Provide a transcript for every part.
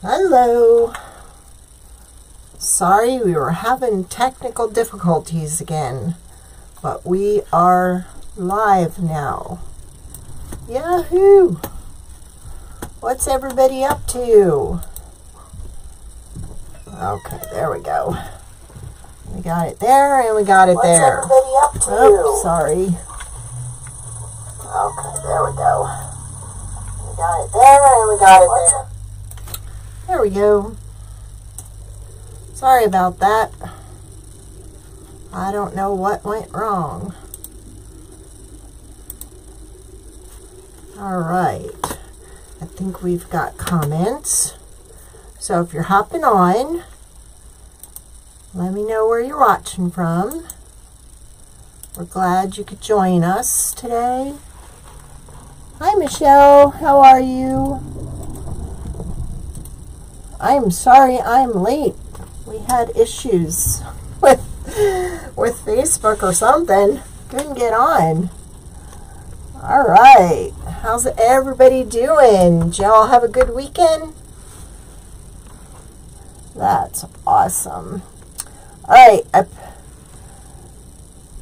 Hello. Sorry, we were having technical difficulties again, but we are live now. Yahoo! What's everybody up to? Okay, there we go. We got it there, and we got it there. What's everybody up to? Oh, sorry. Okay, there we go. We got it there, and we got it there. There we go. Sorry about that. I don't know what went wrong. All right. I think we've got comments. So if you're hopping on, let me know where you're watching from. We're glad you could join us today. Hi, Michelle. How are you? I'm sorry I'm late. We had issues with Facebook or something. Couldn't get on. All right. How's everybody doing? Did y'all have a good weekend? That's awesome. All right.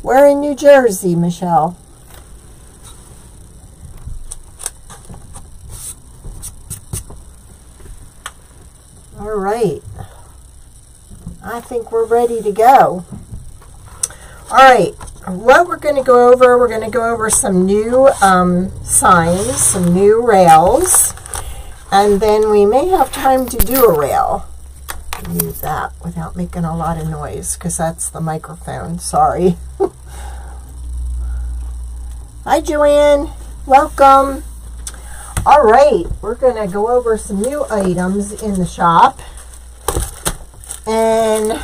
We're in New Jersey, Michelle. All right. I think we're ready to go. All right. What we're going to go over, some new signs, some new rails, and then we may have time to do a rail. Use that without making a lot of noise, because that's the microphone. Sorry. Hi, Joanne. Welcome. All right, we're going to go over some new items in the shop. And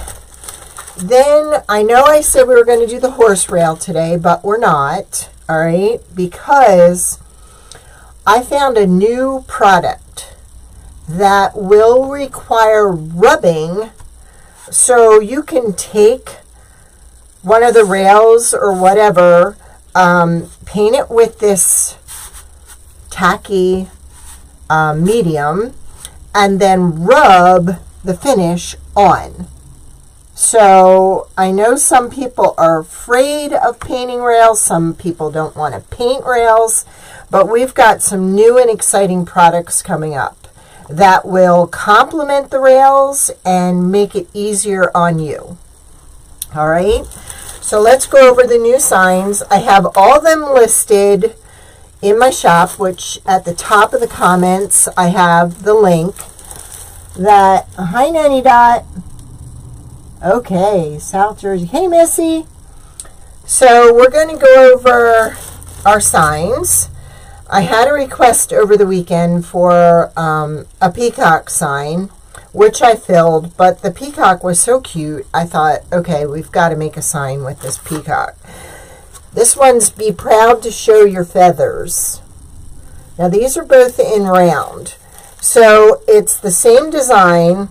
then I know I said we were going to do the horse rail today, but we're not. All right, because I found a new product that will require rubbing. So you can take one of the rails or whatever, paint it with this tacky medium, and then rub the finish on. So I know some people are afraid of painting rails. Some people don't want to paint rails, but we've got some new and exciting products coming up that will complement the rails and make it easier on you. All right, so let's go over the new signs. I have all of them listed in my shop, which at the top of the comments, I have the link that, hi, Nanny Dot. Okay, South Jersey. Hey, Missy. So we're going to go over our signs. I had a request over the weekend for a peacock sign, which I filled, but the peacock was so cute, I thought, okay, we've got to make a sign with this peacock. This one's be proud to show your feathers. Now these are both in round. So it's the same design,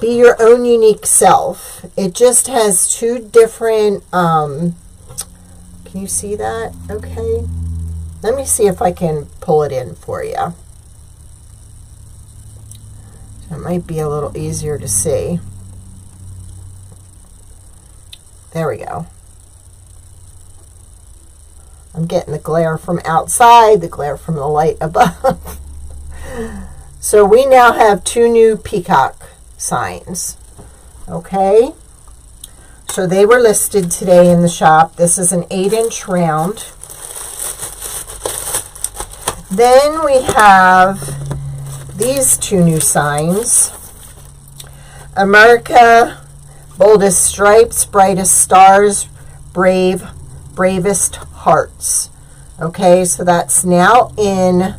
be your own unique self. It just has two different, can you see that? Okay. Let me see if I can pull it in for you. It might be a little easier to see. There we go. I'm getting the glare from outside, the glare from the light above. So we now have two new peacock signs. Okay. So they were listed today in the shop. This is an 8-inch round. Then we have these two new signs. America, boldest stripes, brightest stars, bravest hearts. Okay, so that's now in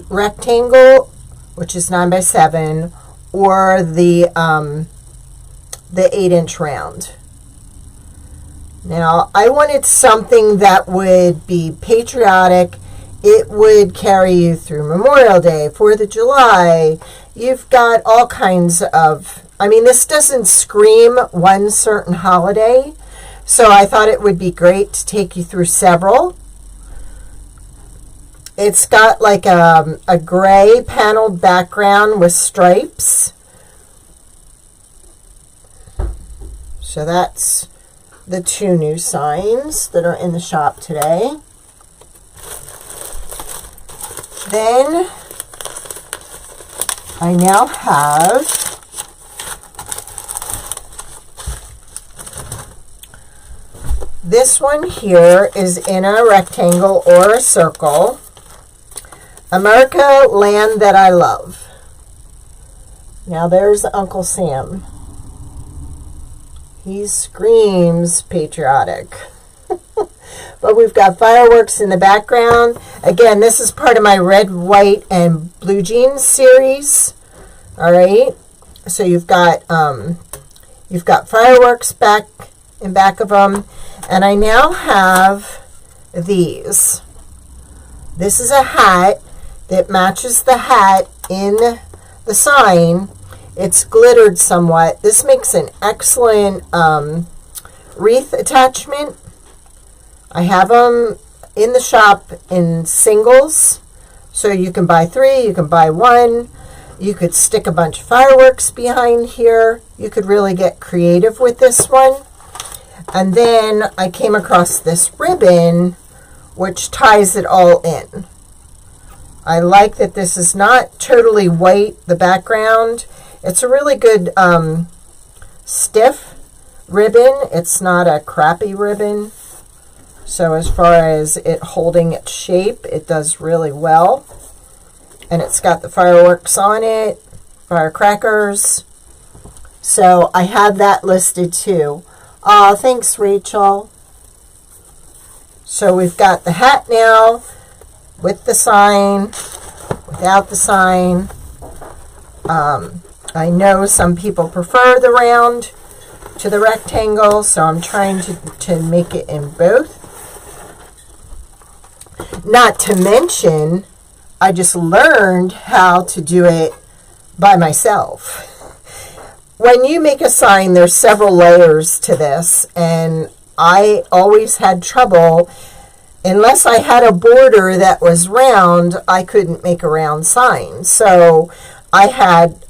rectangle, which is 9x7, or the 8-inch round. Now, I wanted something that would be patriotic. It would carry you through Memorial Day, 4th of July. You've got all kinds of, I mean, this doesn't scream one certain holiday, so I thought it would be great to take you through several. It's got like a gray paneled background with stripes. So that's the 2 new signs that are in the shop today. Then I now have this one here is in a rectangle or a circle. America, land that I love. Now there's Uncle Sam. He screams patriotic. But we've got fireworks in the background. Again, this is part of my red, white, and blue jeans series. All right. So you've got fireworks back in back of them, and I now have these. This is a hat that matches the hat in the sign. It's glittered somewhat. This makes an excellent wreath attachment. I have them in the shop in singles, so you can buy 3, you can buy 1. You could stick a bunch of fireworks behind here. You could really get creative with this one. And then I came across this ribbon, which ties it all in. I like that this is not totally white, the background. It's a really good stiff ribbon. It's not a crappy ribbon. So as far as it holding its shape, it does really well. And it's got the fireworks on it, firecrackers. So I have that listed too. Oh, thanks, Rachel. So we've got the hat now with the sign, without the sign. I know some people prefer the round to the rectangle, so I'm trying to make it in both. Not to mention, I just learned how to do it by myself. When you make a sign, there's several layers to this, and I always had trouble. Unless I had a border that was round, I couldn't make a round sign. So I had,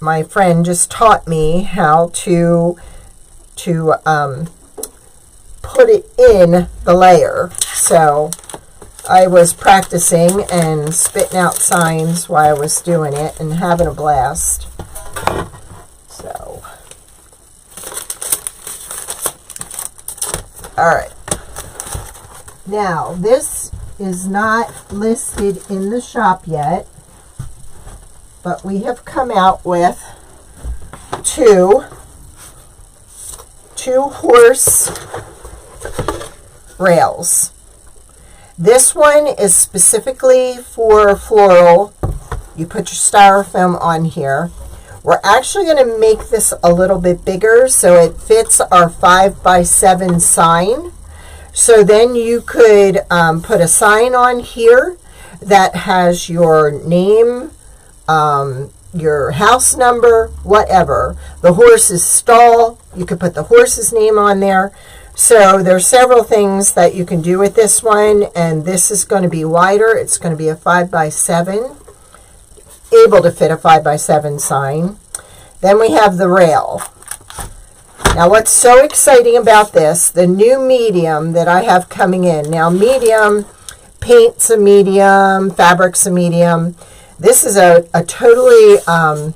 my friend just taught me how to put it in the layer. So I was practicing and spitting out signs while I was doing it and having a blast. So, all right. Now, this is not listed in the shop yet, but we have come out with two horse rails. This one is specifically for floral. You put your styrofoam on here. We're actually going to make this a little bit bigger so it fits our 5x7 sign. So then you could put a sign on here that has your name, your house number, whatever. The horse's stall, you could put the horse's name on there. So there's several things that you can do with this one, and this is going to be wider. It's going to be a 5x7, able to fit a 5x7 sign. Then we have the rail. Now what's so exciting about this, the new medium that I have coming in. Now medium, paint's a medium, fabric's a medium. This is a totally, I'm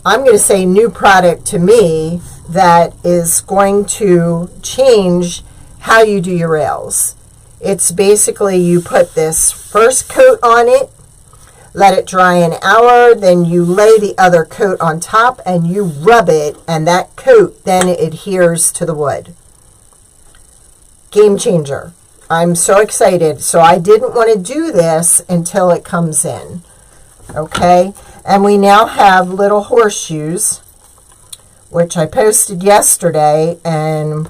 going to say new product to me that is going to change how you do your rails. It's basically you put this first coat on it, let it dry an hour, then you lay the other coat on top and you rub it, and that coat then adheres to the wood. Game changer. I'm so excited. So I didn't want to do this until it comes in. Okay, and we now have little horseshoes, which I posted yesterday, and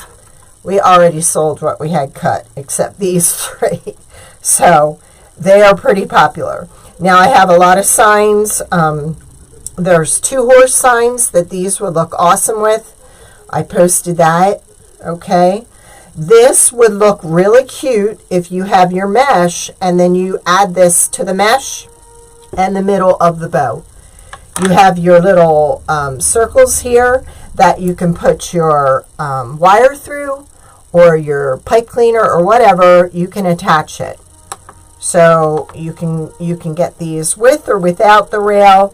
we already sold what we had cut, except these 3. So they are pretty popular. Now I have a lot of signs. There's 2 horse signs that these would look awesome with. I posted that. Okay. This would look really cute if you have your mesh and then you add this to the mesh and the middle of the bow. You have your little circles here that you can put your wire through, or your pipe cleaner or whatever. You can attach it. So you can get these with or without the rail.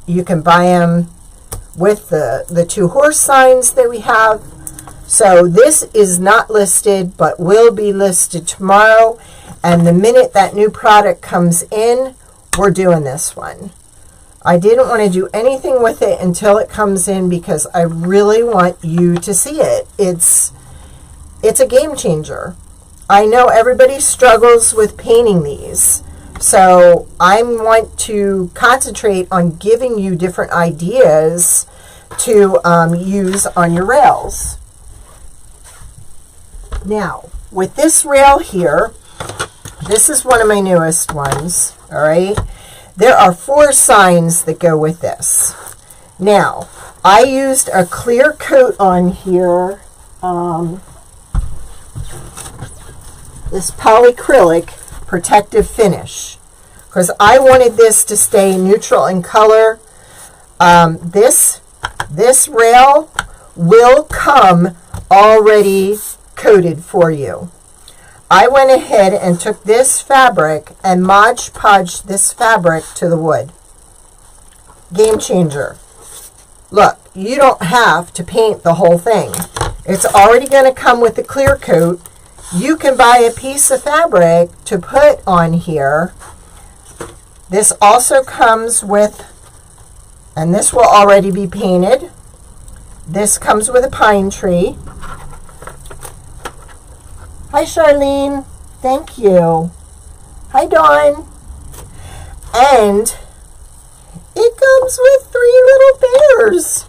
You can buy them with the 2 horse signs that we have. So this is not listed, but will be listed tomorrow. And the minute that new product comes in, we're doing this one. I didn't want to do anything with it until it comes in because I really want you to see it. It's a game changer. I know everybody struggles with painting these. So I want to concentrate on giving you different ideas to use on your rails. Now, with this rail here, this is one of my newest ones, all right? There are 4 signs that go with this. Now, I used a clear coat on here, this polyacrylic protective finish, because I wanted this to stay neutral in color. This rail will come already coated for you. I went ahead and took this fabric and Mod Podged this fabric to the wood. Game changer. Look, you don't have to paint the whole thing. It's already going to come with the clear coat. You can buy a piece of fabric to put on here. This also comes with, and this will already be painted. This comes with a pine tree. Hi, Charlene. Thank you. Hi, Dawn. And it comes with 3 little bears.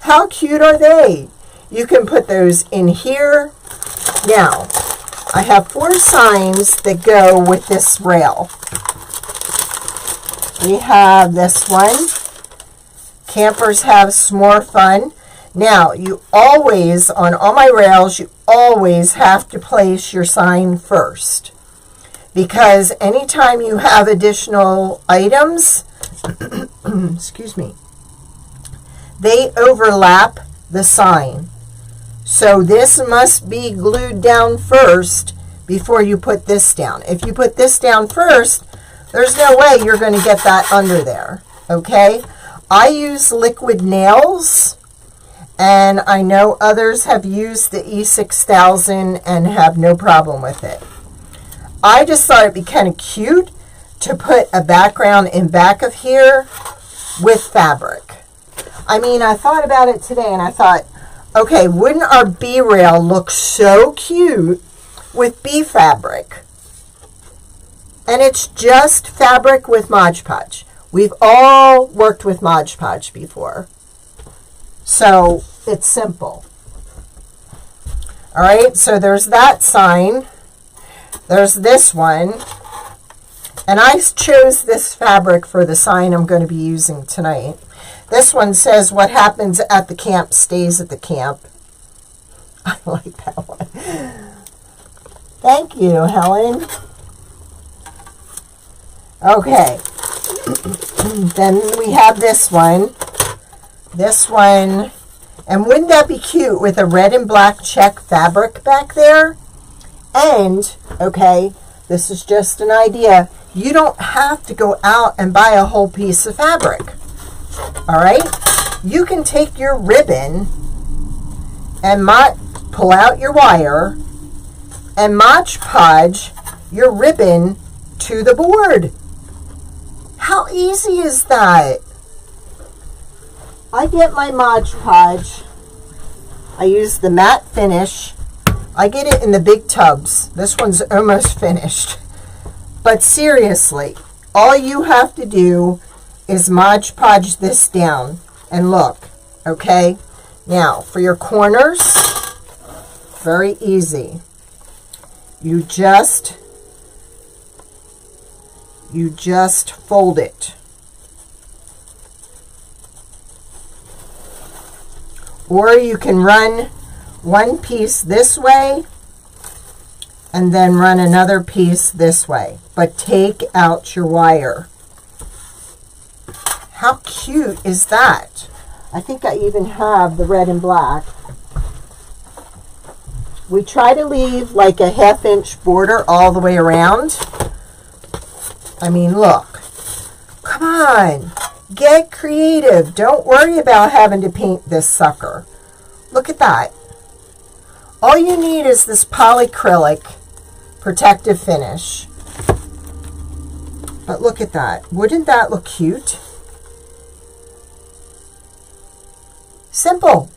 How cute are they? You can put those in here. Now, I have 4 signs that go with this rail. We have this one. Campers have some more fun. Now, you always, on all my rails, you always have to place your sign first. Because anytime you have additional items, excuse me, they overlap the sign. So this must be glued down first before you put this down. If you put this down first, there's no way you're going to get that under there. Okay? I use liquid nails. And I know others have used the E6000 and have no problem with it. I just thought it'd be kind of cute to put a background in back of here with fabric. I mean, I thought about it today and I thought, okay, wouldn't our bee rail look so cute with bee fabric? And it's just fabric with Mod Podge. We've all worked with Mod Podge before. So it's simple. All right, so there's that sign. There's this one. And I chose this fabric for the sign I'm going to be using tonight. This one says, what happens at the camp stays at the camp. I like that one. Thank you, Helen. Okay. Then we have this one. This one, and wouldn't that be cute with a red and black check fabric back there? And, okay, this is just an idea. You don't have to go out and buy a whole piece of fabric. All right? You can take your ribbon and pull out your wire and Mod Podge your ribbon to the board. How easy is that? I get my Mod Podge. I use the matte finish. I get it in the big tubs. This one's almost finished. But seriously, all you have to do is Mod Podge this down. And look, okay? Now, for your corners, very easy. You just fold it. Or you can run one piece this way and then run another piece this way, but take out your wire. How cute is that? I think I even have the red and black. We try to leave like a 1/2 inch border all the way around. I mean, look. Come on. Get creative. Don't worry about having to paint this sucker. Look at that. All you need is this polyacrylic protective finish. But look at that. Wouldn't that look cute? Simple.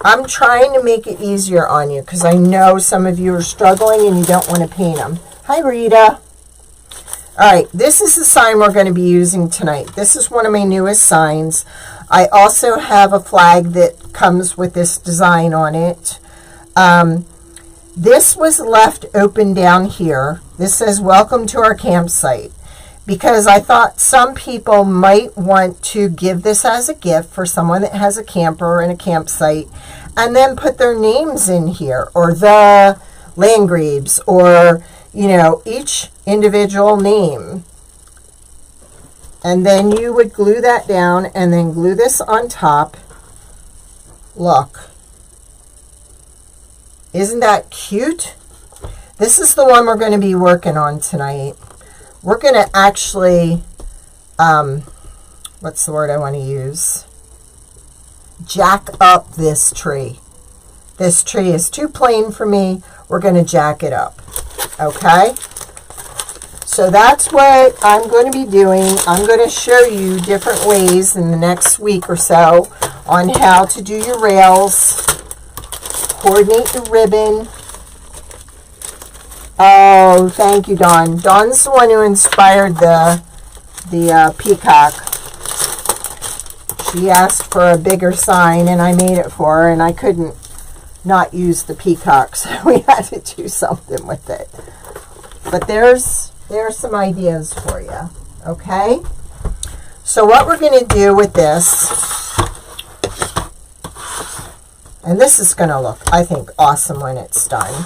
I'm trying to make it easier on you because I know some of you are struggling and you don't want to paint them. Hi, Rita. All right, this is the sign we're going to be using tonight. This is one of my newest signs. I also have a flag that comes with this design on it. This was left open down here. This says, "Welcome to our campsite," because I thought some people might want to give this as a gift for someone that has a camper and a campsite, and then put their names in here, or the Landgraves, or, you know, each individual name. And then you would glue that down and then glue this on top. Look. Isn't that cute? This is the one we're going to be working on tonight. We're going to actually, what's the word I want to use? Jack up this tree. This tree is too plain for me. We're going to jack it up. Okay? So that's what I'm going to be doing. I'm going to show you different ways in the next week or so on how to do your rails, coordinate the ribbon. Oh, thank you, Dawn. Dawn's the one who inspired the peacock. She asked for a bigger sign, and I made it for her, and I couldn't not use the peacock, so we had to do something with it. But there's some ideas for you, okay? So what we're going to do with this, and this is going to look, I think, awesome when it's done.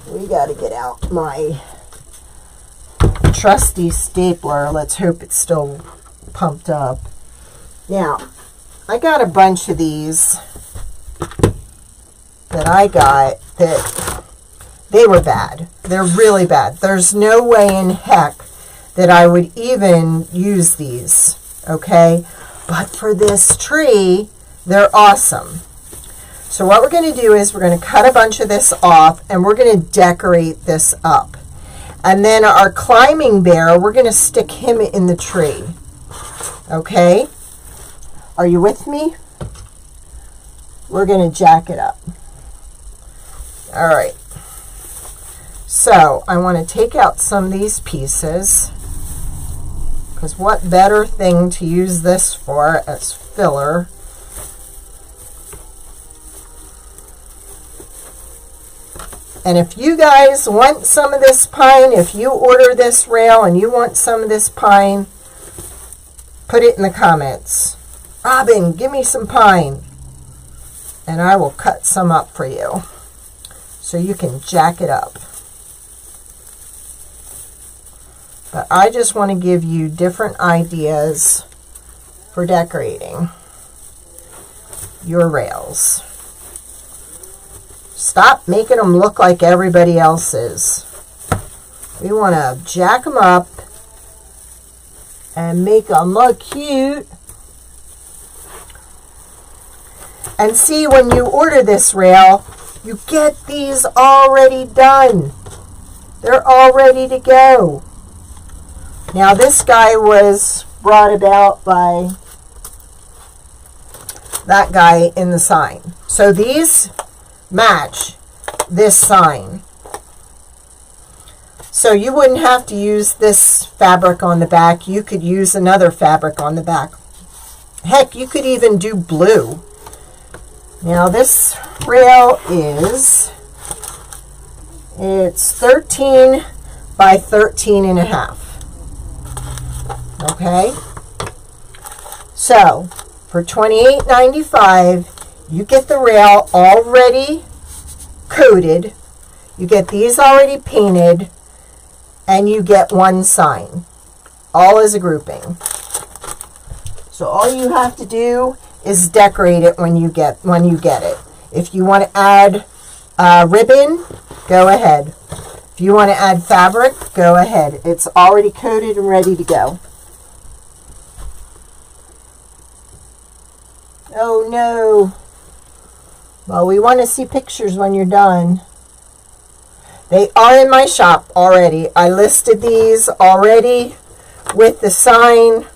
We got to get out my trusty stapler. Let's hope it's still pumped up. Now, I got a bunch of these that I got that they were bad. They're really bad. There's no way in heck that I would even use these, okay? But for this tree, they're awesome. So what we're going to do is we're going to cut a bunch of this off, and we're going to decorate this up. And then our climbing bear, we're going to stick him in the tree. Okay? Are you with me? We're going to jack it up. All right. So I want to take out some of these pieces, because what better thing to use this for as filler? And if you guys want some of this pine, if you order this rail and you want some of this pine, put it in the comments. Robin, give me some pine. And I will cut some up for you so you can jack it up. But I just want to give you different ideas for decorating your rails. Stop making them look like everybody else's. We want to jack them up and make them look cute. And see, when you order this rail, you get these already done. They're all ready to go. Now, this guy was brought about by that guy in the sign. So these match this sign. So you wouldn't have to use this fabric on the back. You could use another fabric on the back. Heck, you could even do blue. Now this rail it's 13 by 13 and a half. Okay? So for $28.95, you get the rail already coated, you get these already painted, and you get one sign, all as a grouping. So all you have to do is decorate it when you get it. If you want to add ribbon, go ahead. If you want to add fabric, go ahead. It's already coated and ready to go. Oh no. Well, we want to see pictures when you're done. They are in my shop already. I listed these already with the sign.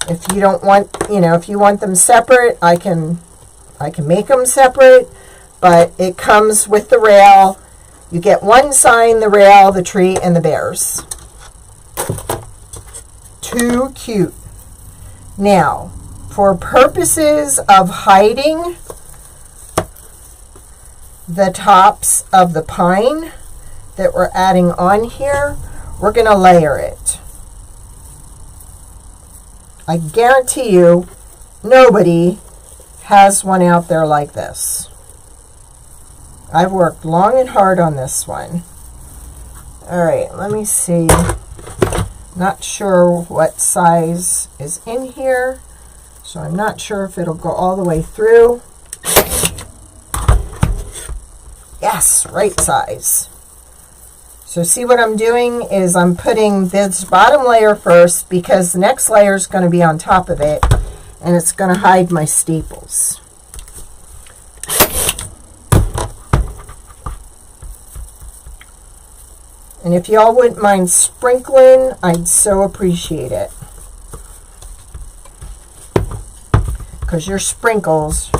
If you don't want, if you want them separate, I can make them separate, but it comes with the rail. You get one sign, the rail, the tree, and the bears. Too cute. Now, for purposes of hiding the tops of the pine that we're adding on here, we're going to layer it. I guarantee you nobody has one out there like this. I've worked long and hard on this one. All right, let me see. Not sure what size is in here, so I'm not sure if it'll go all the way through. Yes, right size. So see what I'm doing is I'm putting this bottom layer first because the next layer is going to be on top of it, and it's going to hide my staples. And if y'all wouldn't mind sprinkling, I'd so appreciate it. Because your sprinkles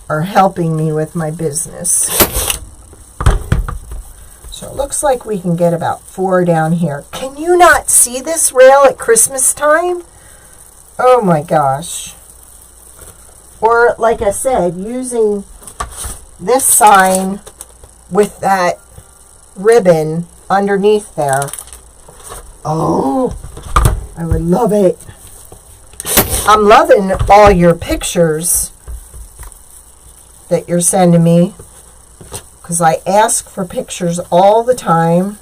are helping me with my business. So it looks like we can get about 4 down here. Can you not see this rail at Christmas time? Oh my gosh. Or like I said, using this sign with that ribbon underneath there. Oh, I would love it. I'm loving all your pictures that you're sending me, because I ask for pictures all the time.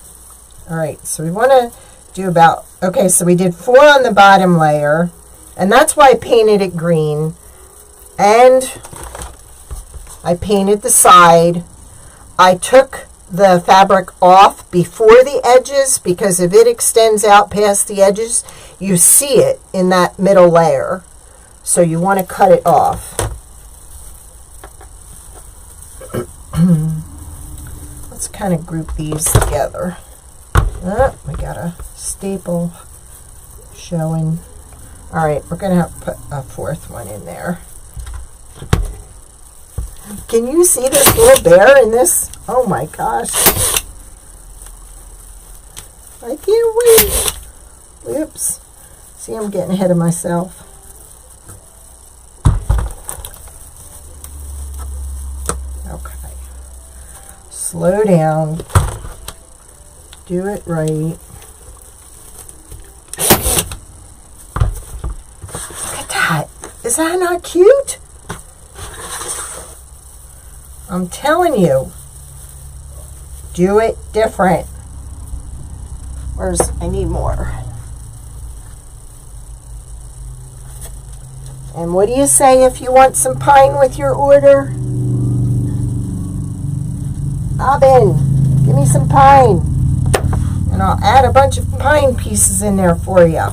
All right, so we want to do about, okay, so we did 4 on the bottom layer, and that's why I painted it green, and I painted the side. I took the fabric off before the edges, because if it extends out past the edges, you see it in that middle layer. So you want to cut it off. Let's kind of group these together. We got a staple showing. All right, we're going to have to put a 4th one in there. Can you see this little bear in this? Oh my gosh. I can't wait. Whoops. See, I'm getting ahead of myself. Okay. Slow down. Do it right. Look at that. Is that not cute? I'm telling you, do it different. I need more. And what do you say if you want some pine with your order? Robin, give me some pine. And I'll add a bunch of pine pieces in there for you.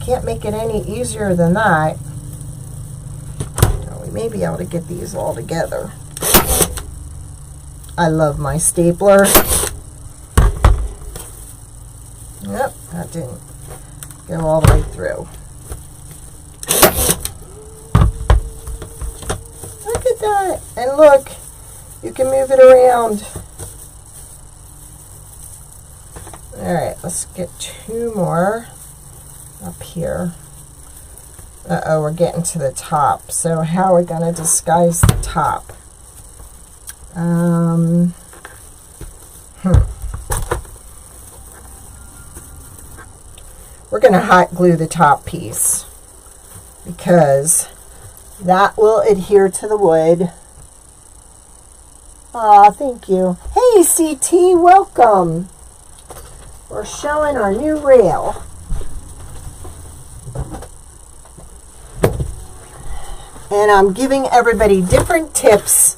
Can't make it any easier than that. We may be able to get these all together. I love my stapler. Yep, that didn't go all the way through. Look at that. And look, you can move it around. Alright, let's get 2 more up here. Uh-oh, we're getting to the top. So how are we going to disguise the top? We're going to hot glue the top piece, because That will adhere to the wood. Aw, thank you. Hey, CT, welcome. We're showing our new rail. And I'm giving everybody different tips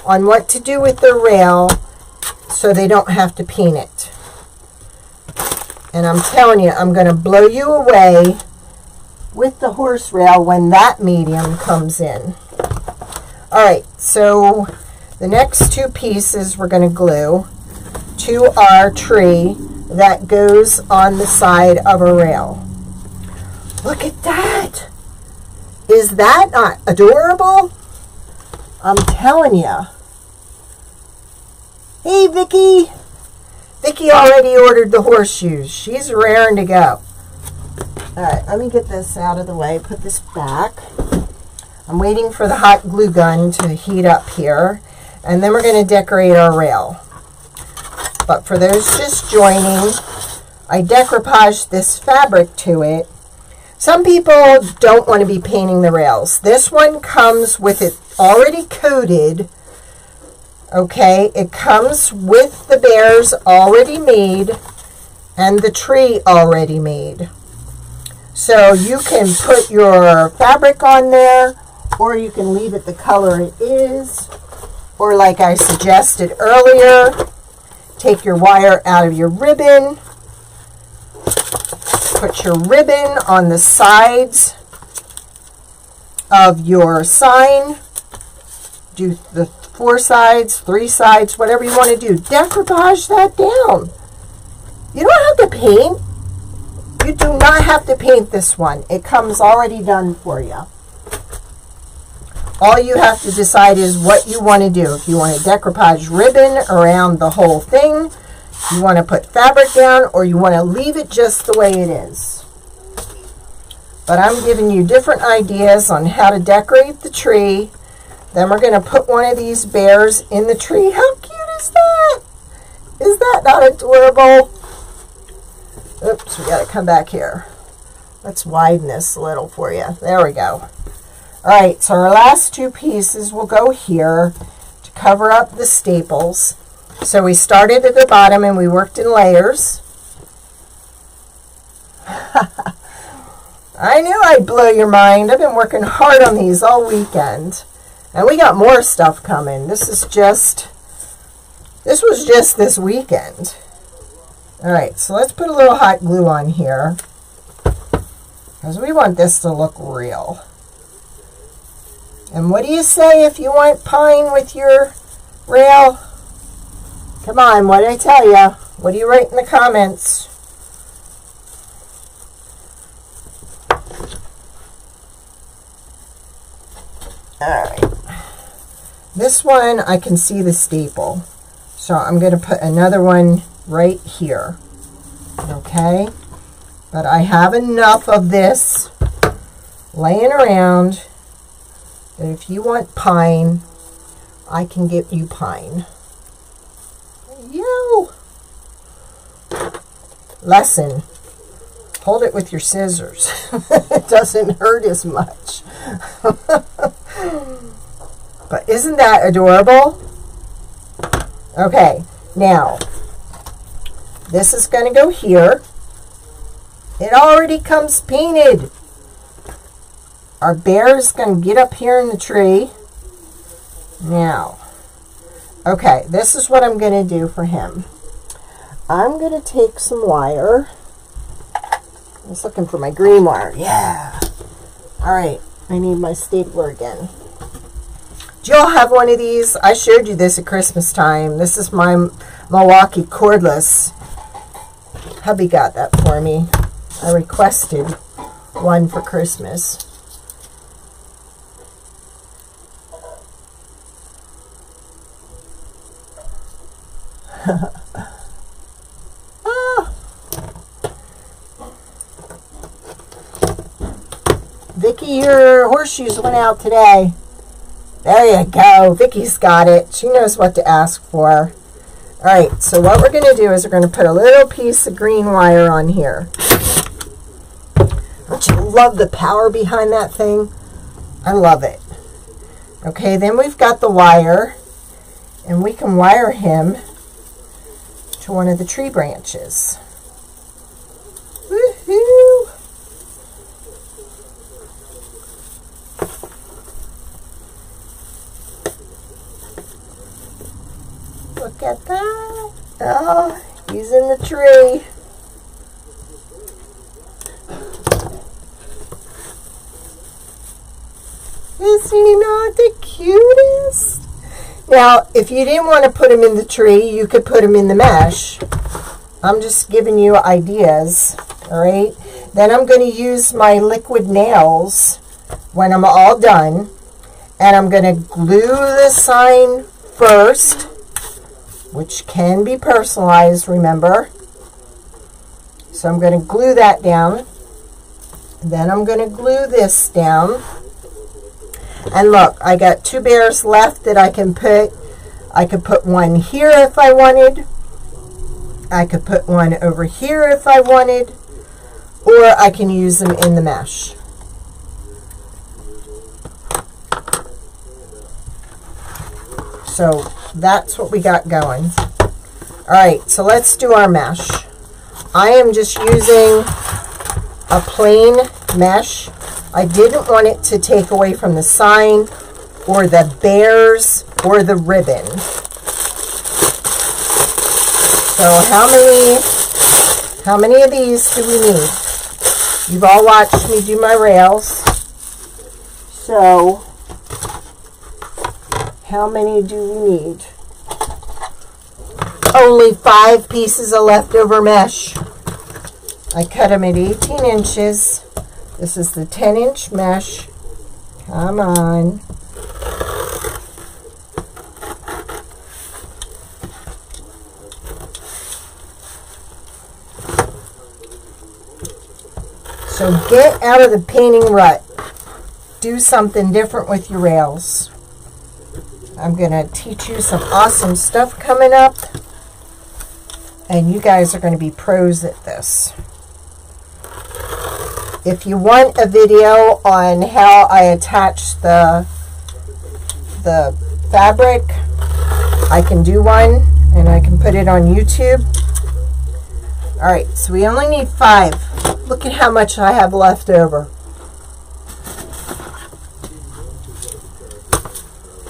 on what to do with their rail so they don't have to paint it. And I'm telling you, I'm going to blow you away with the horse rail when that medium comes in. Alright, so the next two pieces we're going to glue to our tree that goes on the side of a rail. Look at that! Is that not adorable? I'm telling you. Hey, Vicky! Vicky already ordered the horseshoes. She's raring to go. Alright, let me get this out of the way. Put this back. I'm waiting for the hot glue gun to heat up here. And then we're going to decorate our rail. But for those just joining, I decoupaged this fabric to it. Some people don't want to be painting the rails. This one comes with it already coated. Okay, it comes with the bears already made and the tree already made. So you can put your fabric on there, or you can leave it the color it is. Or like I suggested earlier, take your wire out of your ribbon. Put your ribbon on the sides of your sign. Do the 4 sides, 3 sides, whatever you want to do. Decoupage that down. You don't have to paint. You do not have to paint this one. It comes already done for you. All you have to decide is what you want to do. If you want to decoupage ribbon around the whole thing, you want to put fabric down, or you want to leave it just the way it is. But I'm giving you different ideas on how to decorate the tree. Then we're going to put one of these bears in the tree. How cute is that? Is that not adorable? Oops, we got to come back here. Let's widen this a little for you. There we go. All right, so our last 2 pieces will go here to cover up the staples. So we started at the bottom and we worked in layers. I knew I'd blow your mind. I've been working hard on these all weekend. And we got more stuff coming. This was just this weekend. Alright, so let's put a little hot glue on here, because we want this to look real. And what do you say if you want pine with your rail? Come on, what did I tell you? What do you write in the comments? Alright. This one, I can see the staple. So I'm going to put another one right here. Okay? But I have enough of this laying around that if you want pine, I can get you pine. Yo! Lesson. Hold it with your scissors. It doesn't hurt as much. But isn't that adorable? Okay, now, this is going to go here. It already comes painted. Our bear is going to get up here in the tree. Now, okay, this is what I'm going to do for him. I'm going to take some wire. I was looking for my green wire. Yeah. All right, I need my stapler again. Do you all have one of these? I showed you this at Christmas time. This is my Milwaukee cordless. Hubby got that for me. I requested one for Christmas. Vicky, your horseshoes went out today. There you go. Vicky's got it. She knows what to ask for. Alright, so what we're going to do is we're going to put a little piece of green wire on here. Don't you love the power behind that thing? I love it. Okay, then we've got the wire, and we can wire him to one of the tree branches. Woohoo! Look at that. Oh, he's in the tree. Is he not the cutest? Now, if you didn't want to put him in the tree, you could put him in the mesh. I'm just giving you ideas, all right? Then I'm going to use my liquid nails when I'm all done, and I'm going to glue the sign first, which can be personalized, remember? So I'm going to glue that down. Then I'm going to glue this down. And look, I got 2 bears left that I can put. I could put one here if I wanted. I could put one over here if I wanted. Or I can use them in the mesh. So that's what we got going. Alright, so let's do our mesh. I am just using a plain mesh. I didn't want it to take away from the sign or the bears or the ribbon. So how many of these do we need? You've all watched me do my rails. So how many do we need? Only 5 pieces of leftover mesh. I cut them at 18 inches. This is the 10-inch mesh. Come on. So get out of the painting rut. Do something different with your rails. I'm going to teach you some awesome stuff coming up. And you guys are going to be pros at this. If you want a video on how I attach the fabric, I can do one and I can put it on YouTube. Alright, so we only need 5. Look at how much I have left over.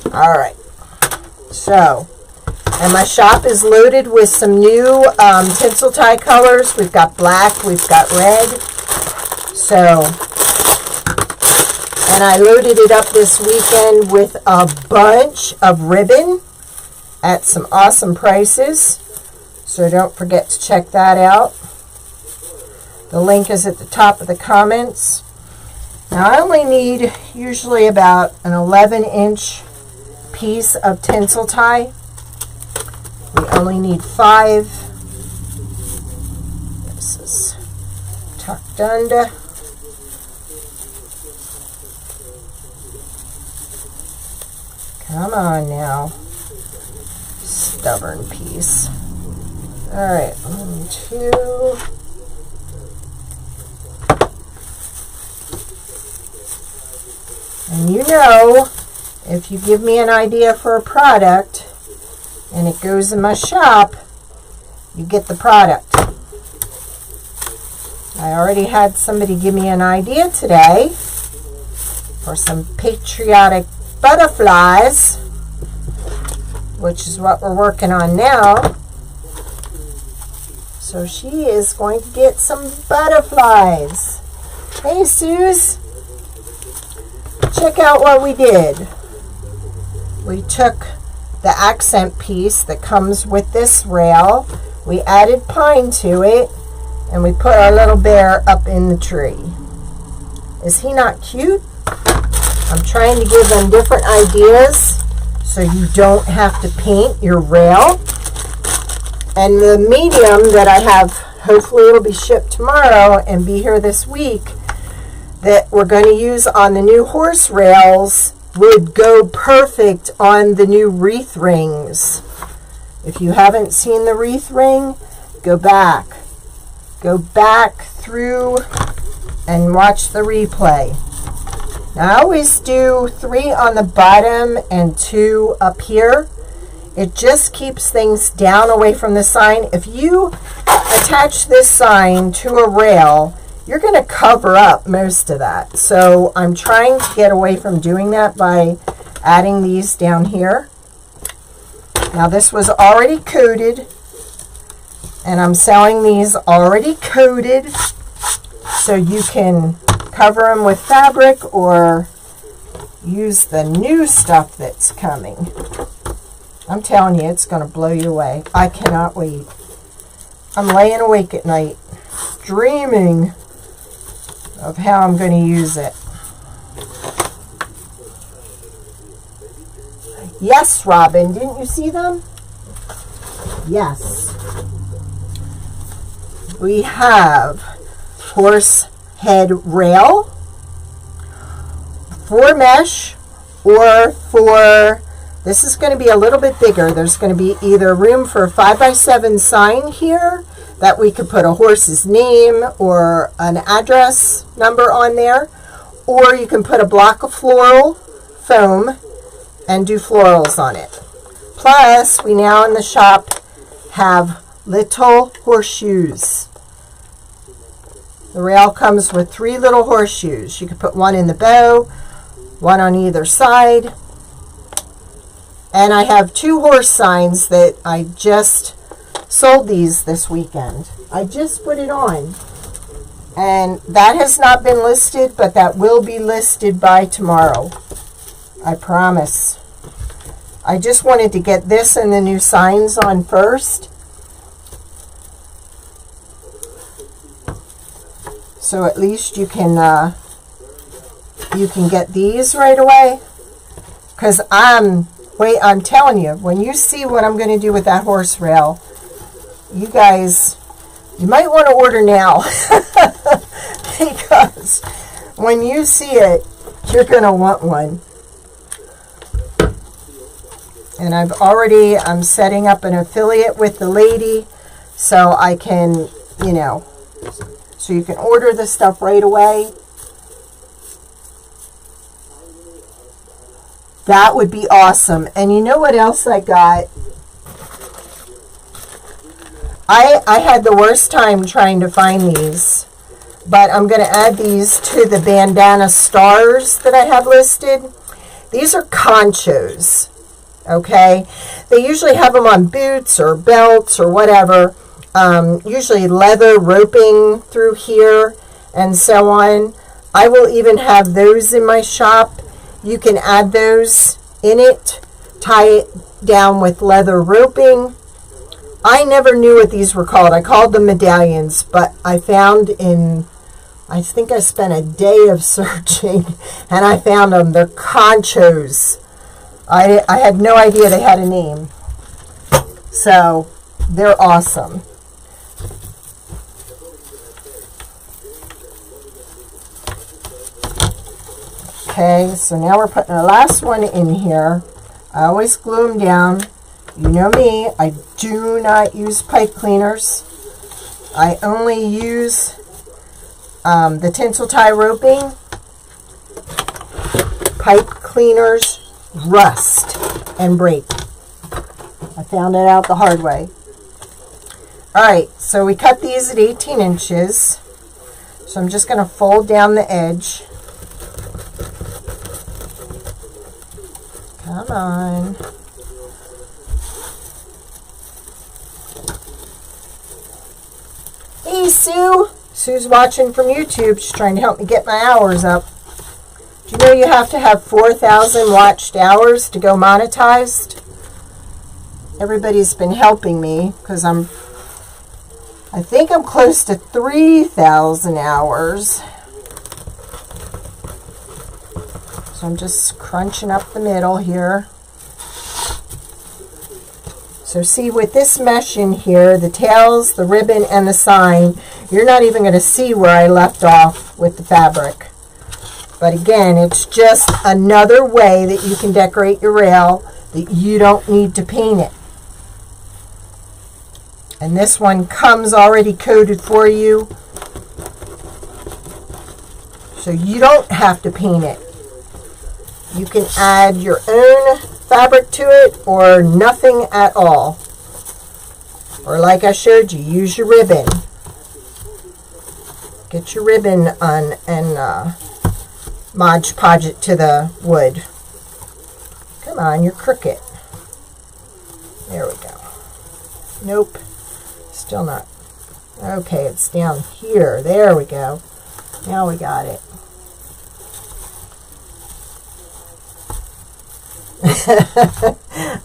Alright, so, and my shop is loaded with some new tinsel tie colors. We've got black, we've got red. So, and I loaded it up this weekend with a bunch of ribbon at some awesome prices. So don't forget to check that out. The link is at the top of the comments. Now I only need usually about an 11-inch piece of tinsel tie. We only need 5. This is tucked under. Come on now. Stubborn piece. Alright, 1, 2. And you know, if you give me an idea for a product and it goes in my shop, you get the product. I already had somebody give me an idea today for some patriotic butterflies, which is what we're working on now. So she is going to get some butterflies. Hey, Suze. Check out what we did. We took the accent piece that comes with this rail. We added pine to it. And we put our little bear up in the tree. Is he not cute? I'm trying to give them different ideas so you don't have to paint your rail. And the medium that I have, hopefully it'll be shipped tomorrow and be here this week, that we're going to use on the new horse rails would go perfect on the new wreath rings. If you haven't seen the wreath ring, go back. Go back through and watch the replay. Now I always do 3 on the bottom and 2 up here. It just keeps things down away from the sign. If you attach this sign to a rail, you're going to cover up most of that. So I'm trying to get away from doing that by adding these down here. Now this was already coated, and I'm selling these already coated, so you can cover them with fabric or use the new stuff that's coming. I'm telling you, it's going to blow you away. I cannot wait. I'm laying awake at night, dreaming of how I'm going to use it. Yes, Robin, didn't you see them? Yes. We have horse head rail for mesh, or for, this is going to be a little bit bigger. There's going to be either room for a 5x7 sign here that we could put a horse's name or an address number on there, or you can put a block of floral foam and do florals on it. Plus, we now in the shop have little horseshoes. The rail comes with 3 little horseshoes. You could put 1 in the bow, 1 on either side. And I have 2 horse signs that I just sold these this weekend. I just put it on. And that has not been listed, but that will be listed by tomorrow. I promise. I just wanted to get this and the new signs on first, so at least you can get these right away. Because I'm telling you, when you see what I'm going to do with that horse rail, you guys, you might want to order now. Because when you see it, you're going to want one. And I'm setting up an affiliate with the lady, so I can, so you can order the stuff right away. That would be awesome. And you know what else I got? I had the worst time trying to find these, but I'm going to add these to the bandana stars that I have listed. These are Conchos. Okay, they usually have them on boots or belts or whatever, usually leather roping through here and so on. I will even have those in my shop. You can add those in it, tie it down with leather roping. I never knew what these were called. I called them medallions, but I found I think I spent a day of searching and I found them. They're Conchos. I had no idea they had a name. So, they're awesome. Okay, so now we're putting our last one in here. I always glue them down. You know me, I do not use pipe cleaners. I only use the tinsel tie roping. Pipe cleaners rust and break. I found it out the hard way. Alright, so we cut these at 18 inches. So I'm just going to fold down the edge. Come on. Hey, Sue. Sue's watching from YouTube. She's trying to help me get my hours up. Do you know you have to have 4,000 watched hours to go monetized? Everybody's been helping me because I think I'm close to 3,000 hours. So I'm just crunching up the middle here. So see, with this mesh in here, the tails, the ribbon, and the sign, you're not even going to see where I left off with the fabric. But again, it's just another way that you can decorate your rail that you don't need to paint it. And this one comes already coated for you, so you don't have to paint it. You can add your own fabric to it or nothing at all. Or like I showed you, use your ribbon. Get your ribbon on and Mod Podge it to the wood. Come on, you're crooked. There we go. Nope. Still not. Okay, it's down here. There we go. Now we got it.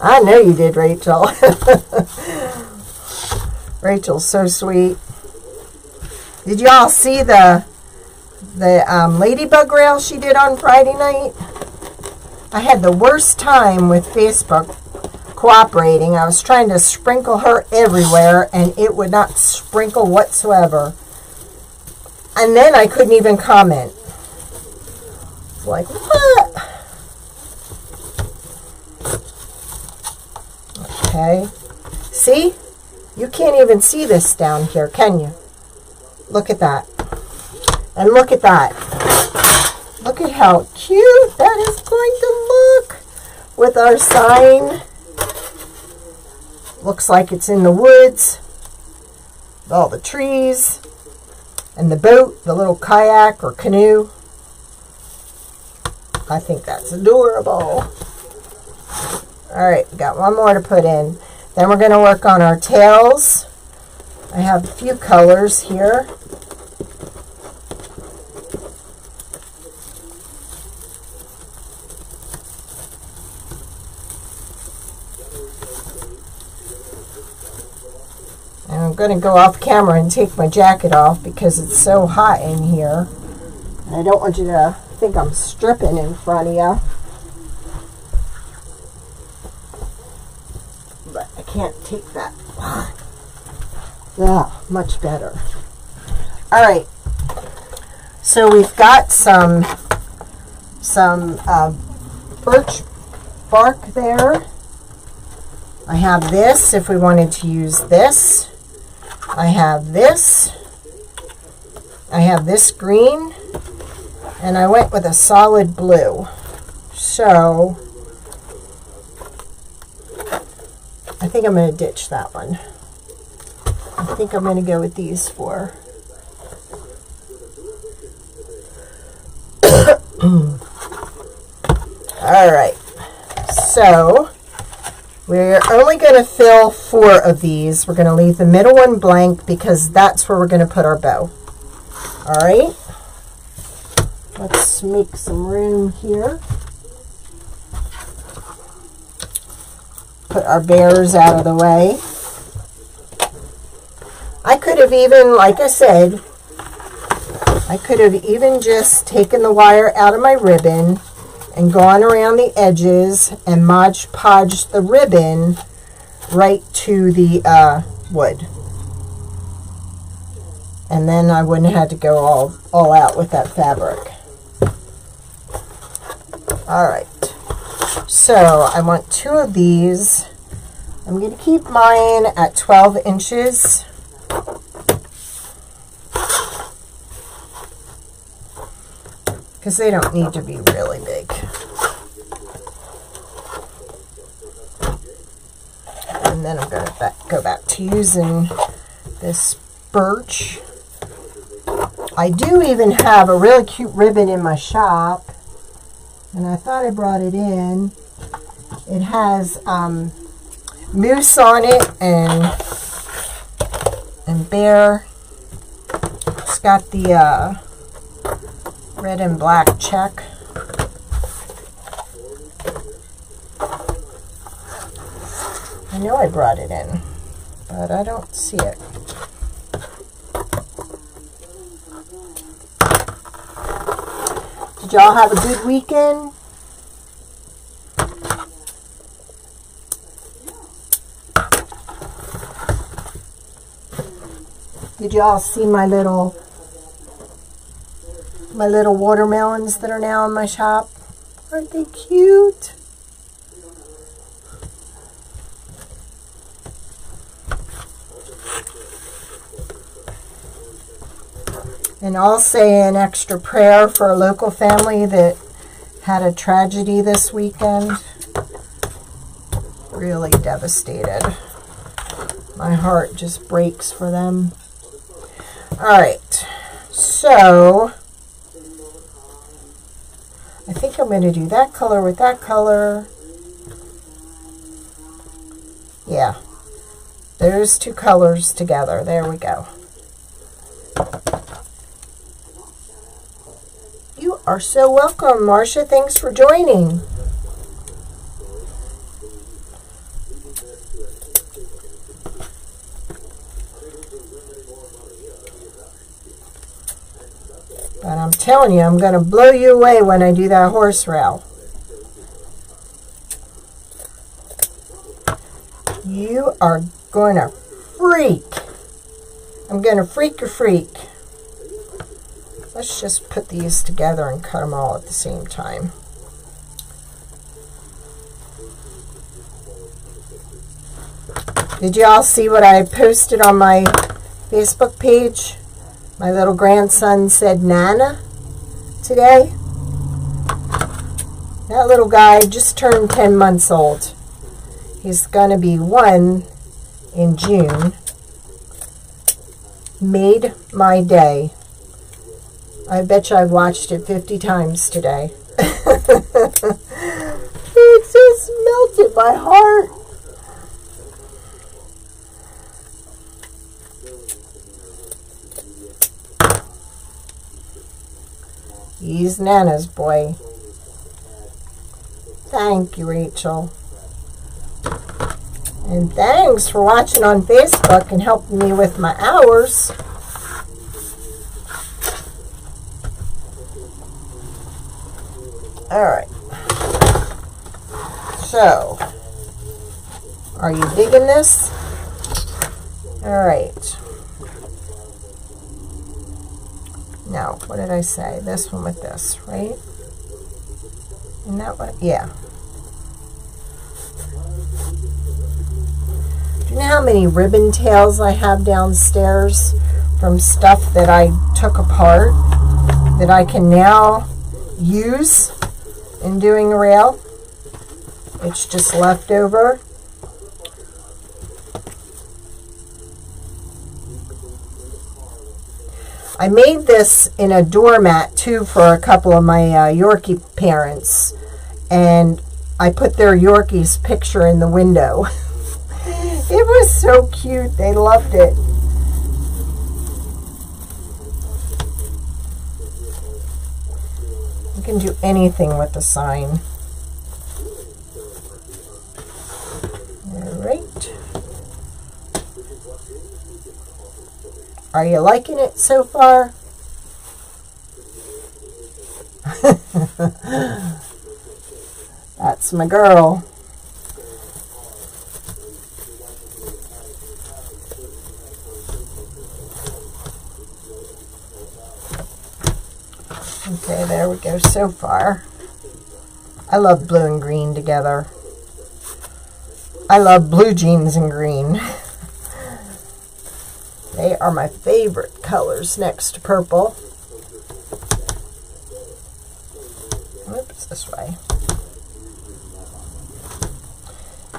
I know you did, Rachel. Rachel's so sweet. Did you all see the ladybug rail she did on Friday night? I had the worst time with Facebook cooperating. I was trying to sprinkle her everywhere, and it would not sprinkle whatsoever. And then I couldn't even comment. It's like, what? Okay. See? You can't even see this down here, can you? Look at that. And look at that. Look at how cute that is going to look with our sign. Looks like it's in the woods. With all the trees. And the boat, the little kayak or canoe. I think that's adorable. Alright, we got one more to put in. Then we're going to work on our tails. I have a few colors here. And I'm going to go off camera and take my jacket off because it's so hot in here. And I don't want you to think I'm stripping in front of you. But I can't take that. Yeah, much better. All right. So we've got some birch bark there. I have this if we wanted to use this. I have this. I have this green. And I went with a solid blue. So I think I'm going to ditch that one. I think I'm going to go with these four. Alright, so we're only going to fill 4 of these. We're going to leave the middle one blank because that's where we're going to put our bow. Alright, let's make some room here. Put our bears out of the way. I could have even, like I said, I could have even just taken the wire out of my ribbon and gone around the edges and Mod Podge the ribbon right to the wood. And then I wouldn't have had to go all out with that fabric. Alright. So I want 2 of these. I'm going to keep mine at 12 inches. Because they don't need to be really big. And then I'm going to go back to using this birch. I do even have a really cute ribbon in my shop. And I thought I brought it in. It has moose on it and bear. It's got the red and black check. I know I brought it in, but I don't see it. Did y'all have a good weekend? Did y'all see my little watermelons that are now in my shop? Aren't they cute? And I'll say an extra prayer for a local family that had a tragedy this weekend. Really devastated. My heart just breaks for them. Alright, so I think I'm going to do that color with that color. Yeah, those two colors together. There we go. You are so welcome, Marcia. Thanks for joining. But I'm telling you, I'm going to blow you away when I do that horse rail. You are going to freak. I'm going to freak your freak. Let's just put these together and cut them all at the same time. Did you all see what I posted on my Facebook page? My little grandson said Nana today. That little guy just turned 10 months old. He's going to be 1 in June. Made my day. I bet you I've watched it 50 times today. It just melted my heart. He's Nana's boy. Thank you, Rachel. And thanks for watching on Facebook and helping me with my hours. Alright. So, are you digging this? Alright. Now, what did I say? This one with this, right? And that one? Yeah. Do you know how many ribbon tails I have downstairs from stuff that I took apart that I can now use in doing a rail? It's just left over. I made this in a doormat too for a couple of my Yorkie parents, and I put their Yorkie's picture in the window. It was so cute. They loved it. You can do anything with the sign. All right. Are you liking it so far? That's my girl. Okay, there we go so far. I love blue and green together. I love blue jeans and green. They are my favorite colors next to purple. Oops, this way.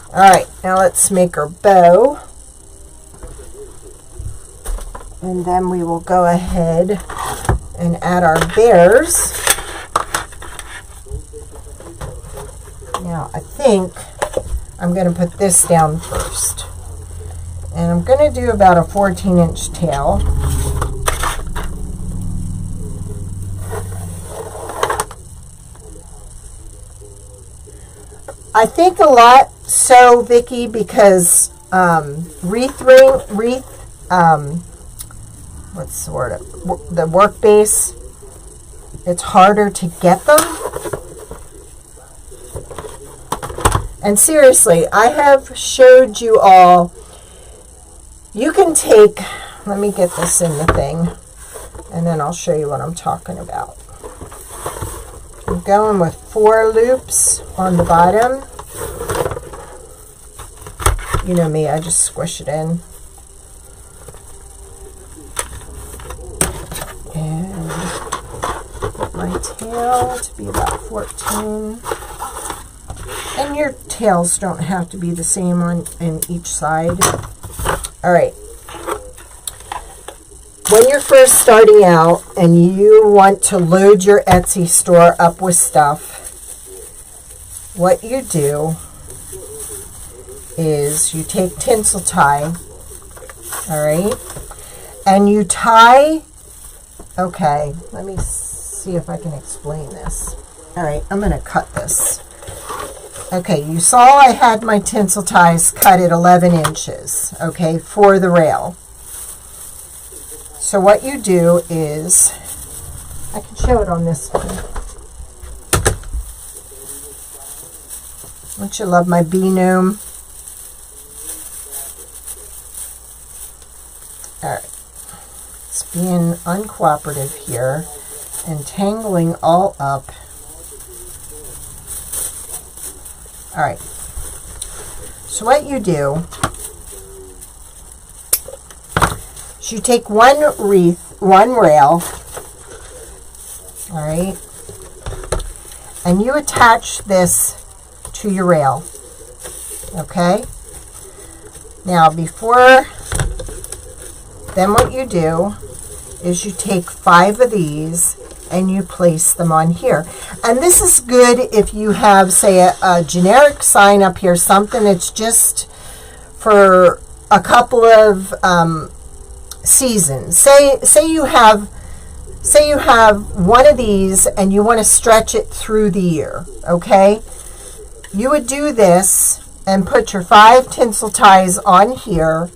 Alright, now let's make our bow. And then we will go ahead and add our bears. Now, I think I'm going to put this down first. And I'm going to do about a 14-inch tail. I think a lot so, Vicki, because Wreath, what's the word? The work base, it's harder to get them. And seriously, I have showed you all. You can take, let me get this in the thing, and then I'll show you what I'm talking about. I'm going with 4 loops on the bottom. You know me, I just squish it in. And put my tail to be about 14. And your tails don't have to be the same on each side. All right. When you're first starting out and you want to load your Etsy store up with stuff, what you do is you take tinsel tie, all right, and you tie, okay, let me see if I can explain this. All right, I'm going to cut this. Okay, you saw I had my tinsel ties cut at 11 inches, okay, for the rail. So what you do is, I can show it on this one. Don't you love my bee gnome? Alright, it's being uncooperative here and tangling all up. Alright, so what you do is you take one rail, alright, and you attach this to your rail, okay? Now then what you do is you take 5 of these and you place them on here. And this is good if you have, say, a generic sign up here, something that's just for a couple of seasons. Say you have one of these and you want to stretch it through the year, okay? You would do this and put your 5 tinsel ties on here.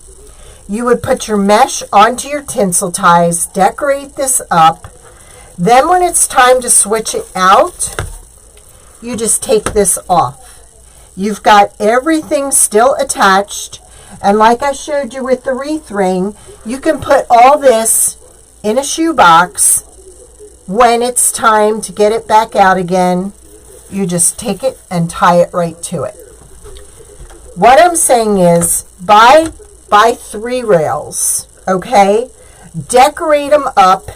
You would put your mesh onto your tinsel ties, decorate this up. Then when it's time to switch it out, you just take this off. You've got everything still attached. And like I showed you with the wreath ring, you can put all this in a shoebox. When it's time to get it back out again, you just take it and tie it right to it. What I'm saying is, buy 3 rails, okay? Decorate them up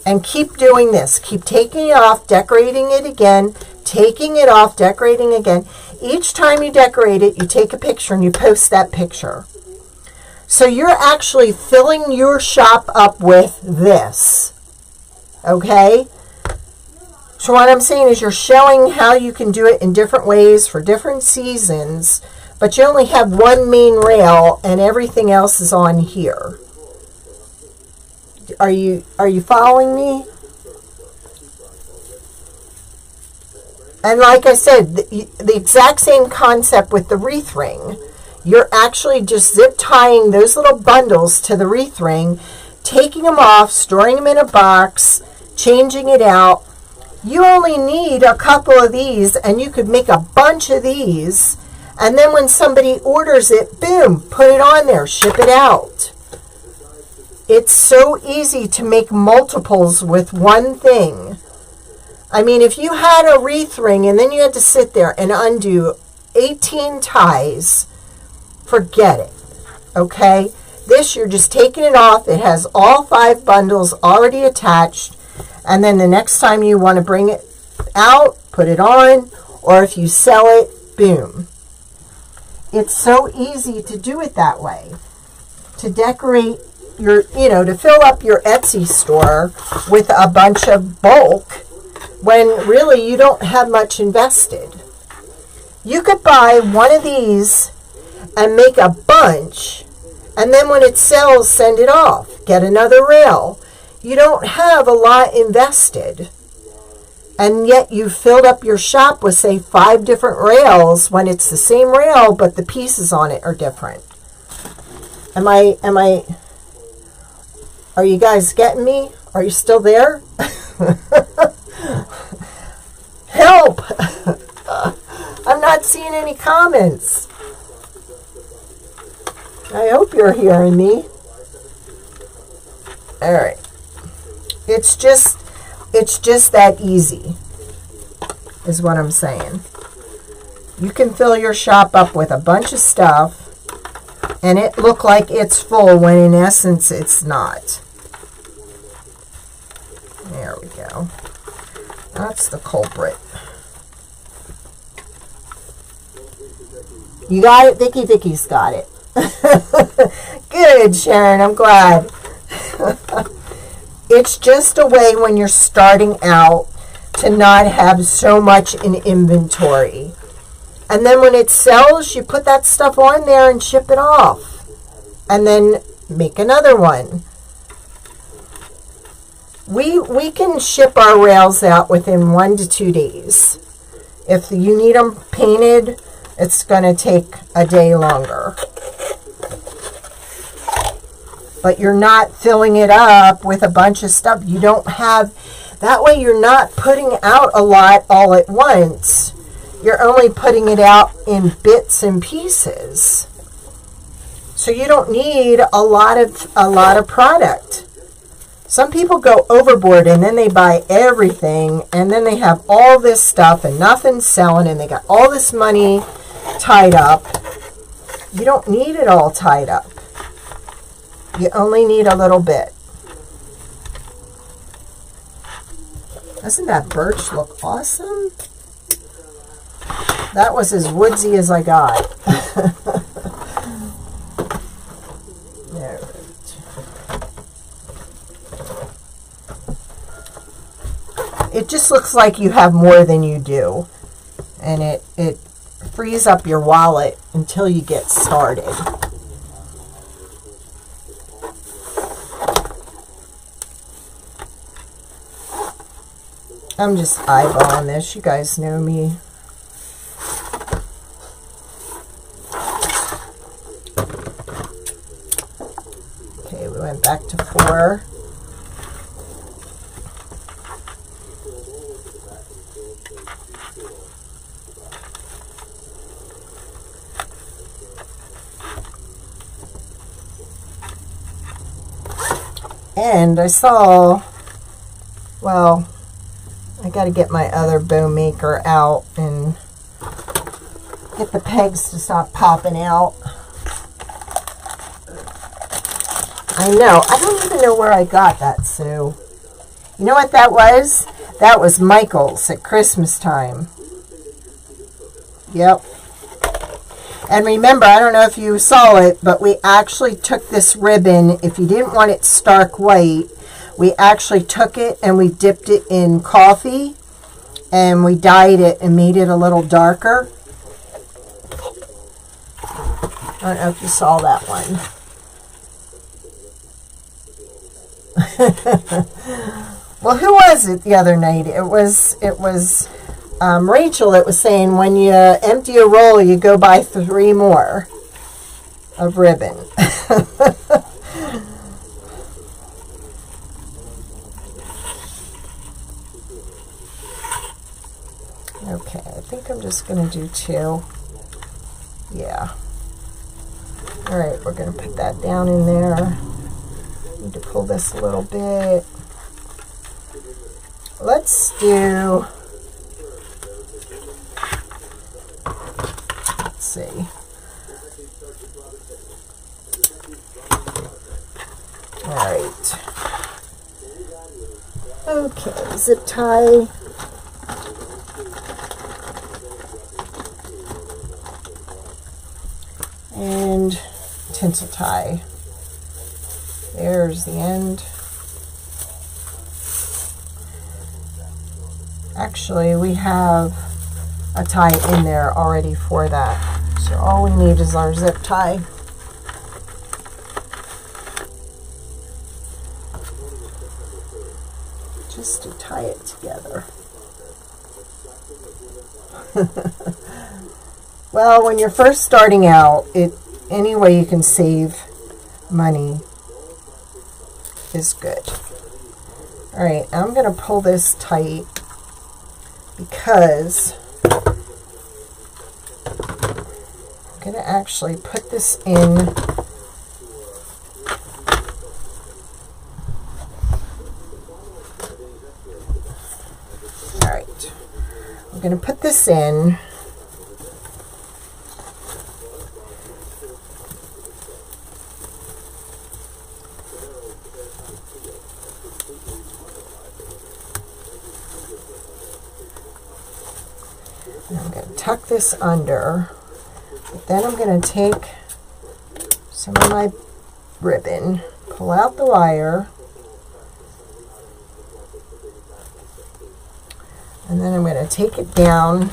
and keep doing this. Keep taking it off, decorating it again, taking it off, decorating again. Each time you decorate it, you take a picture and you post that picture. So you're actually filling your shop up with this, okay? So what I'm saying is you're showing how you can do it in different ways for different seasons, but you only have one main rail and everything else is on here. Are you following me? And like I said, the exact same concept with the wreath ring. You're actually just zip tying those little bundles to the wreath ring, taking them off, storing them in a box, changing it out. You only need a couple of these and you could make a bunch of these. And then when somebody orders it, boom, put it on there, ship it out. It's so easy to make multiples with one thing. I mean, if you had a wreath ring and then you had to sit there and undo 18 ties, forget it, okay? This, you're just taking it off. It has all 5 bundles already attached. And then the next time you want to bring it out, put it on. Or if you sell it, boom. It's so easy to do it that way. To decorate your, to fill up your Etsy store with a bunch of bulk when really you don't have much invested. You could buy one of these and make a bunch, and then when it sells, send it off. Get another rail. You don't have a lot invested. And yet you filled up your shop with, say, 5 different rails when it's the same rail, but the pieces on it are different. Are you guys getting me? Are you still there? Help! I'm not seeing any comments. I hope you're hearing me. All right. It's just that easy, is what I'm saying. You can fill your shop up with a bunch of stuff and it look like it's full when in essence it's not. There we go. That's the culprit. You got it, Vicky? Vicky's got it. Good, Sharon. I'm glad. It's just a way when you're starting out to not have so much in inventory. And then when it sells, you put that stuff on there and ship it off. And then make another one. We can ship our rails out within 1 to 2 days. If you need them painted, it's going to take a day longer. But you're not filling it up with a bunch of stuff. You don't have, that way you're not putting out a lot all at once. You're only putting it out in bits and pieces. So you don't need a lot of product. Some people go overboard and then they buy everything and then they have all this stuff and nothing's selling and they got all this money tied up. You don't need it all tied up. You only need a little bit. Doesn't that birch look awesome? That was as woodsy as I got. It just looks like you have more than you do. And it frees up your wallet until you get started. I'm just eyeballing this. You guys know me. Okay, we went back to 4. And I saw, well, I got to get my other bow maker out and get the pegs to stop popping out. I know. I don't even know where I got that, Sue. You know what that was? That was Michael's at Christmas time. Yep. And remember, I don't know if you saw it, but we actually took this ribbon. If you didn't want it stark white, we actually took it and we dipped it in coffee and we dyed it and made it a little darker. I don't know if you saw that one. Well, who was it the other night? It was Rachel that was saying when you empty a roll, you go buy 3 more of ribbon. Okay, I think I'm just going to do 2. Yeah. All right, we're going to put that down in there. Need to pull this a little bit. Let's do, let's see. All right. Okay, zip tie. And tinsel tie. There's the end. Actually, we have a tie in there already for that. So all we need is our zip tie. Just to tie it together. Well, when you're first starting out, any way you can save money is good. All right, I'm going to pull this tight because I'm going to actually put this in. All right, I'm going to put this in. I'm going to tuck this under, but then I'm going to take some of my ribbon, pull out the wire, and then I'm going to take it down,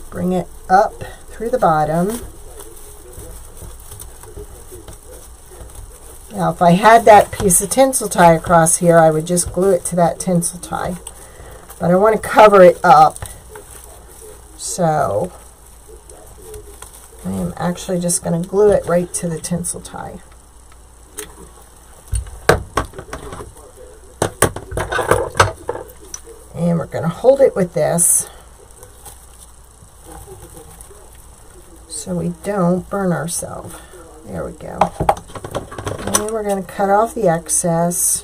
bring it up through the bottom. Now, if I had that piece of tinsel tie across here, I would just glue it to that tinsel tie. But I want to cover it up. So, I am actually just going to glue it right to the tinsel tie. And we're going to hold it with this so we don't burn ourselves. There we go. And we're going to cut off the excess.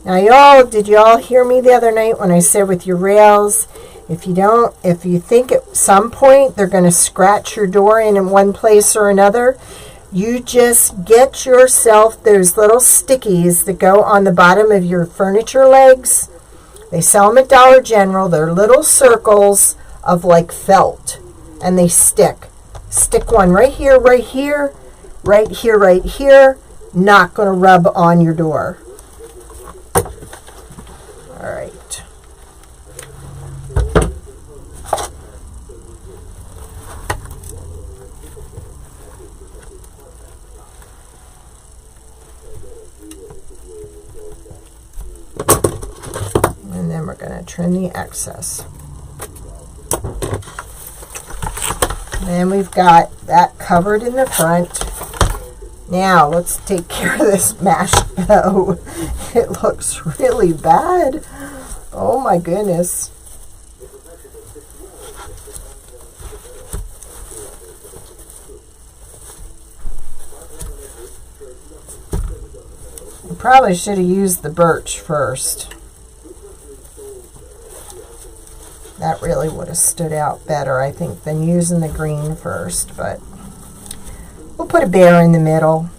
Now y'all, did y'all hear me the other night when I said with your rails, if you think at some point they're going to scratch your door in one place or another, you just get yourself those little stickies that go on the bottom of your furniture legs. They sell them at Dollar General. They're little circles of like felt, and they stick. Stick one right here, right here, right here, right here. Not going to rub on your door. All right. And then we're going to trim the excess. And we've got that covered in the front. Now let's take care of this mashed bow. It looks really bad. Oh my goodness. I probably should have used the birch first. That really would have stood out better, I think, than using the green first, but we'll put a bear in the middle.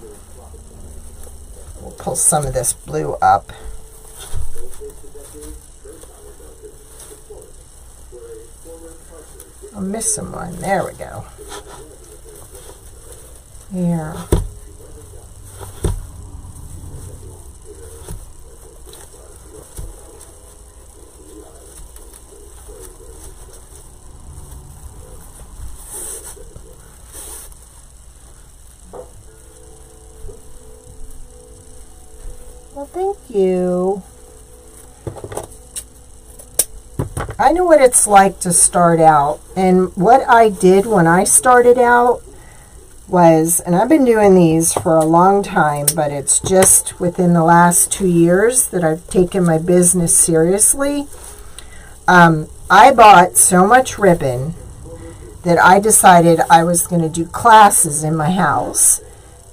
We'll pull some of this blue up. I'm missing one. There we go. Here. Well, thank you. I know what it's like to start out, and what I did when I started out was, and I've been doing these for a long time, but it's just within the last 2 years that I've taken my business seriously. I bought so much ribbon that I decided I was going to do classes in my house,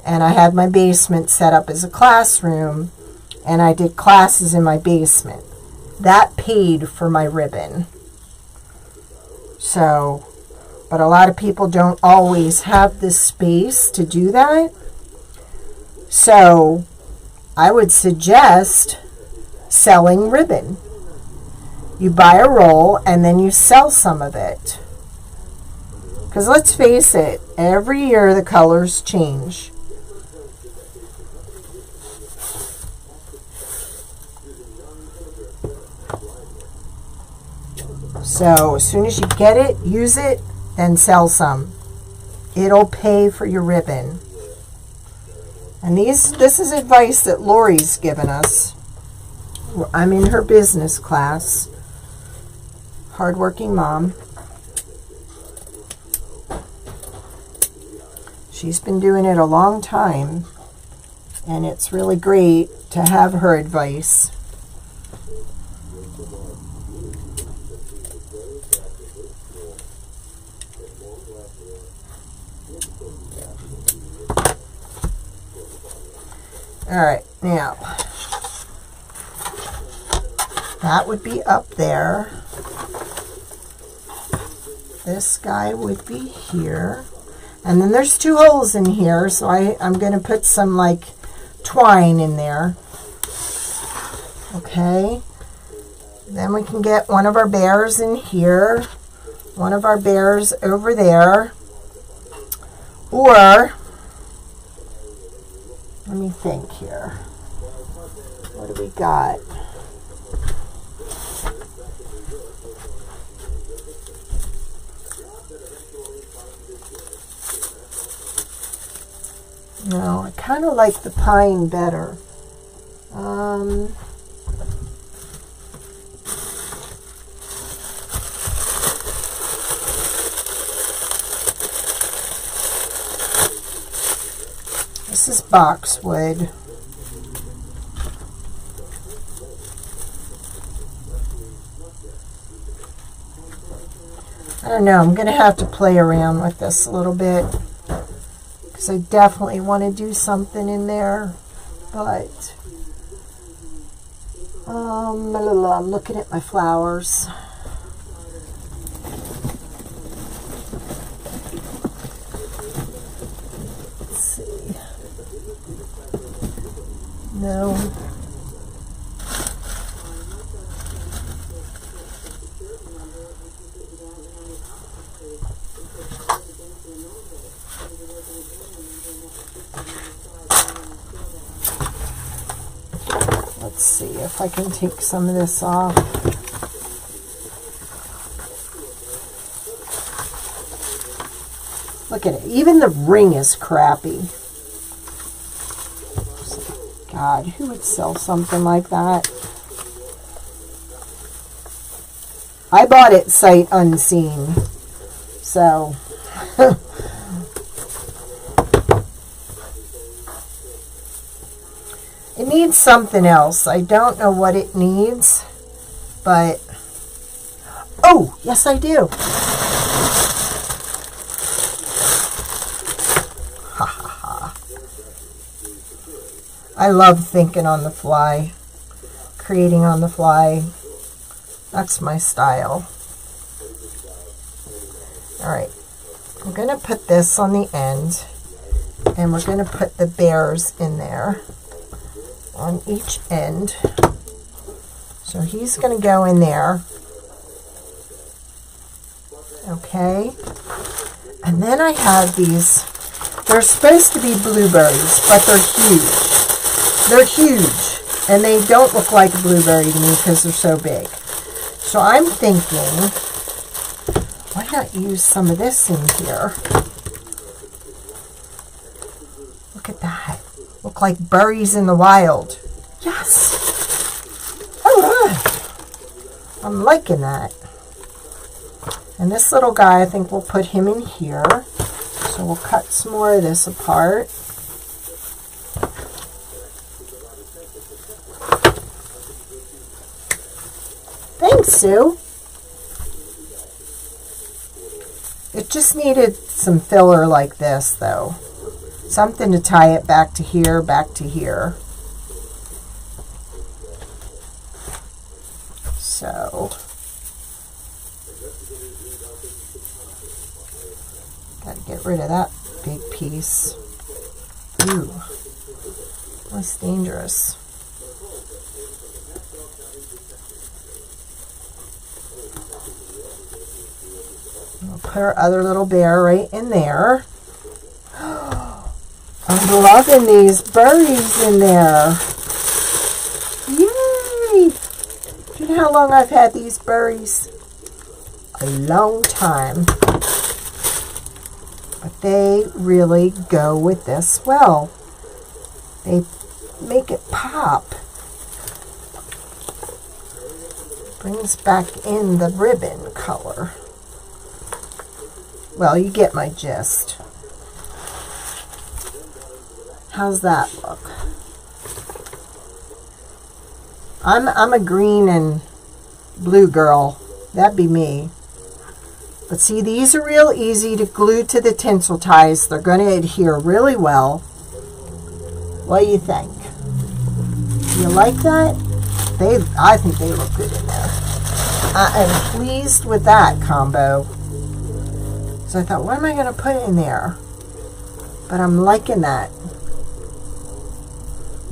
and I had my basement set up as a classroom, and I did classes in my basement. That paid for my ribbon. So, but a lot of people don't always have the space to do that. So, I would suggest selling ribbon. You buy a roll and then you sell some of it. Because let's face it, every year the colors change. So as soon as you get it, use it, then sell some. It'll pay for your ribbon. And this is advice that Lori's given us. I'm in her business class. Hardworking Mom. She's been doing it a long time, and it's really great to have her advice. All right, now that would be up there. This guy would be here. And then there's 2 holes in here, so I'm going to put some like twine in there. Okay. Then we can get one of our bears in here, one of our bears over there, or, let me think here, what do we got? No, I kind of like the pine better. This is boxwood. I don't know, I'm going to have to play around with this a little bit. I definitely want to do something in there, but I'm looking at my flowers. Let's see. No. Let's see if I can take some of this off. Look at it. Even the ring is crappy. God, who would sell something like that? I bought it sight unseen. So... It needs something else. I don't know what it needs, but... Oh, yes I do. Ha ha ha. I love thinking on the fly, creating on the fly. That's my style. Alright, I'm going to put this on the end, and we're going to put the bears in there on each end. So he's going to go in there. Okay. And then I have these. They're supposed to be blueberries, but they're huge. They're huge. And they don't look like a blueberry to me because they're so big. So I'm thinking, why not use some of this in here? Look at that. Look like berries in the wild. Yes. All right. I'm liking that. And this little guy, I think we'll put him in here. So we'll cut some more of this apart. Thanks, Sue. It just needed some filler like this, though. Something to tie it back to here, back to here. So, got to get rid of that big piece. Ooh, that's dangerous. We'll put our other little bear right in there. I'm loving these berries in there. Yay! Do you know how long I've had these berries? A long time. But they really go with this well. They make it pop. Brings back in the ribbon color. Well, you get my gist. How's that look? I'm a green and blue girl. That'd be me. But see, these are real easy to glue to the tinsel ties. They're going to adhere really well. What do you think? You like that? I think they look good in there. I am pleased with that combo. So I thought, what am I going to put in there? But I'm liking that.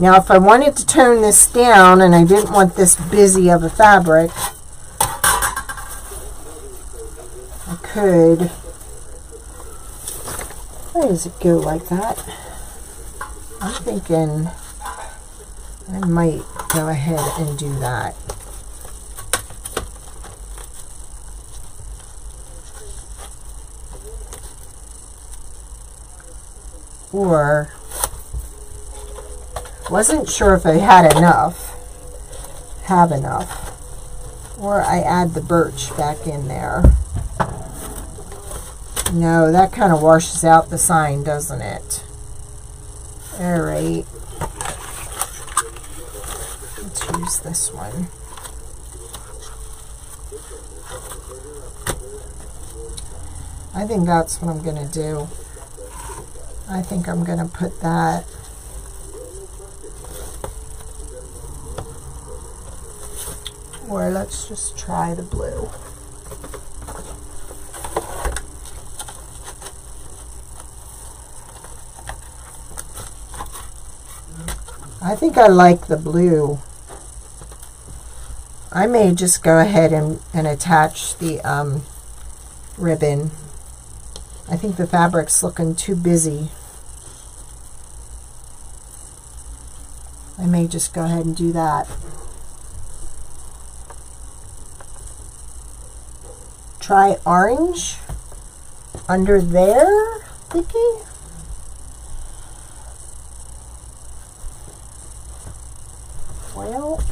Now, if I wanted to tone this down and I didn't want this busy of a fabric, I could. Why does it go like that? I'm thinking I might go ahead and do that. Or, wasn't sure if I had enough, or I add the birch back in there. No, that kind of washes out the sign, doesn't it? All right. Let's use this one. I think that's what I'm going to do. I think I'm going to put that or let's just try the blue. I think I like the blue. I may just go ahead and attach the ribbon. I think the fabric's looking too busy. I may just go ahead and do that. Try orange under there, Vicky. Well,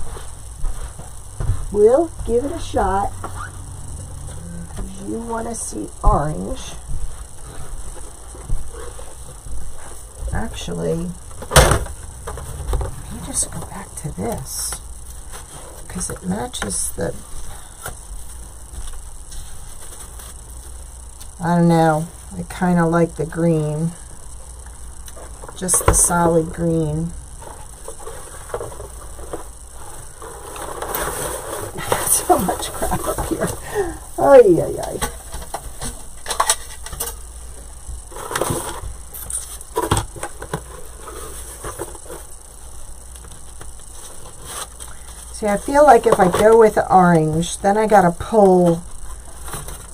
we'll give it a shot. You want to see orange. Actually, let me just go back to this because it matches the, I don't know, I kind of like the green, just the solid green. So much crap up here. Ay, ay, ay. See, I feel like if I go with the orange, then I got to pull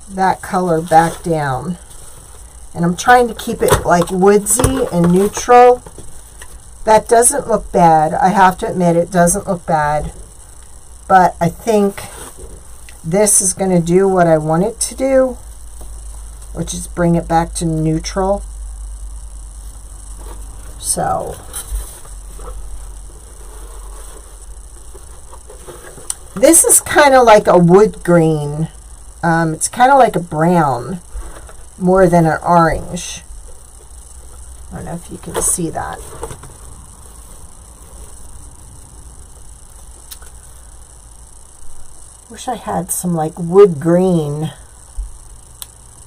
that color back down. And I'm trying to keep it like woodsy and neutral. That doesn't look bad. I have to admit, it doesn't look bad. But I think this is going to do what I want it to do, which is bring it back to neutral. So this is kind of like a wood green. It's kind of like a brown more than an orange. I don't know if you can see that. Wish I had some like wood green,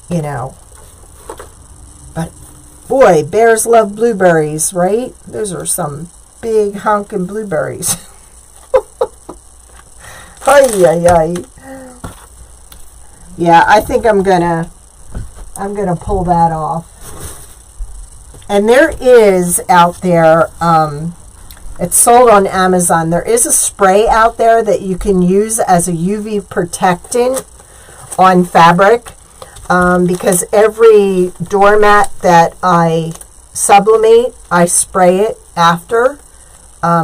you know. But boy, bears love blueberries, right? Those are some big honkin' blueberries. Ay, ay, ay. Yeah, I think I'm gonna pull that off. And there is out there, it's sold on Amazon. There is a spray out there that you can use as a UV protectant on fabric, because every doormat that I sublimate, I spray it after,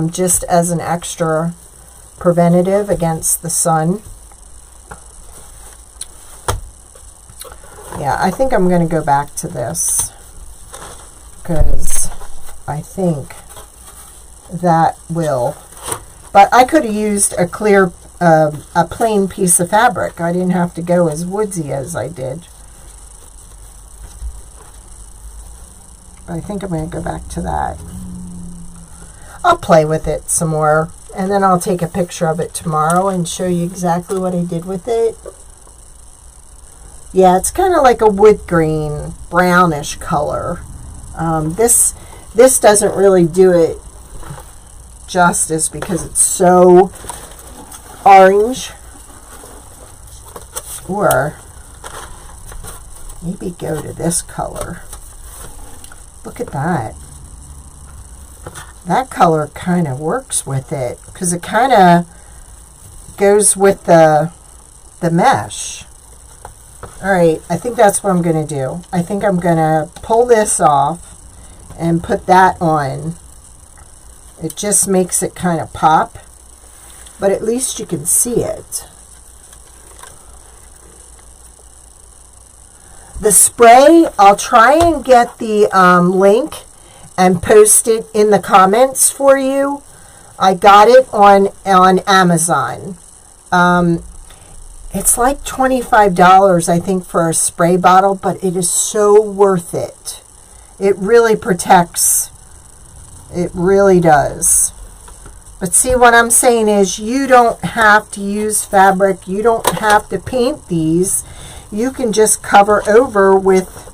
just as an extra preventative against the sun. Yeah, I think I'm going to go back to this because I think that will, but I could have used a clear, a plain piece of fabric. I didn't have to go as woodsy as I did. But I think I'm going to go back to that. I'll play with it some more, and then I'll take a picture of it tomorrow and show you exactly what I did with it. Yeah, it's kind of like a wood green, brownish color. This doesn't really do it justice because it's so orange. Or maybe go to this color. Look at that. that color kind of works with it because it kind of goes with the mesh. All right, I think that's what I'm going to do. I think I'm going to pull this off and put that on. It just makes it kind of pop, but at least you can see it. The spray, I'll try and get the link and post it in the comments for you. I got it on Amazon. It's like $25, I think, for a spray bottle, but it is so worth it. It really protects. It really does. But see, what I'm saying is you don't have to use fabric. You don't have to paint these. You can just cover over with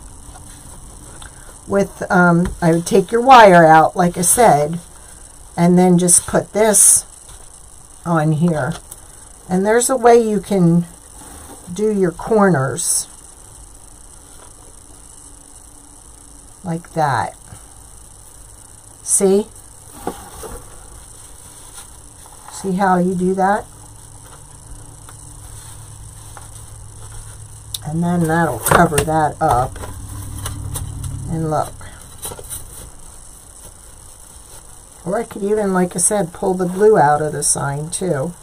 I would take your wire out, like I said, and then just put this on here. And there's a way you can do your corners like that. See? See how you do that? And then that'll cover that up. And look. Or I could even, like I said, pull the glue out of the sign too.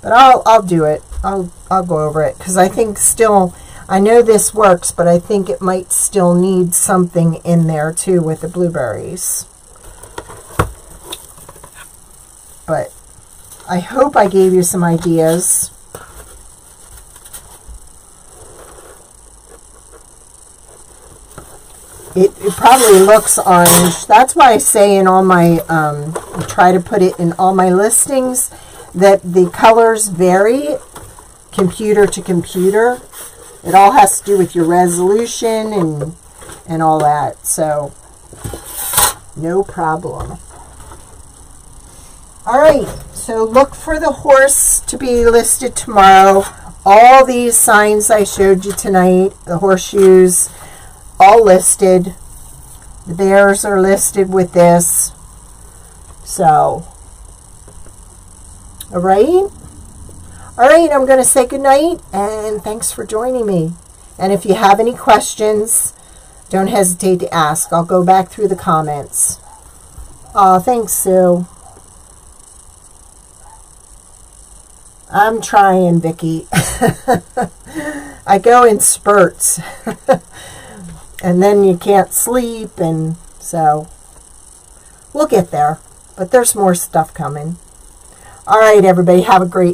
But I'll do it. I'll go over it because I think still, I know this works, but I think it might still need something in there too with the blueberries. But I hope I gave you some ideas. It probably looks orange. That's why I say in all my, I try to put it in all my listings, that the colors vary computer to computer. It all has to do with your resolution and all that. So, no problem. All right, so look for the horse to be listed tomorrow. All these signs I showed you tonight, the horseshoes, all listed. The bears are listed with this. So, all right. All right, I'm going to say goodnight, and thanks for joining me. And if you have any questions, don't hesitate to ask. I'll go back through the comments. Oh, thanks, Sue. I'm trying, Vicki. I go in spurts. And then you can't sleep, and so we'll get there. But there's more stuff coming. All right, everybody, have a great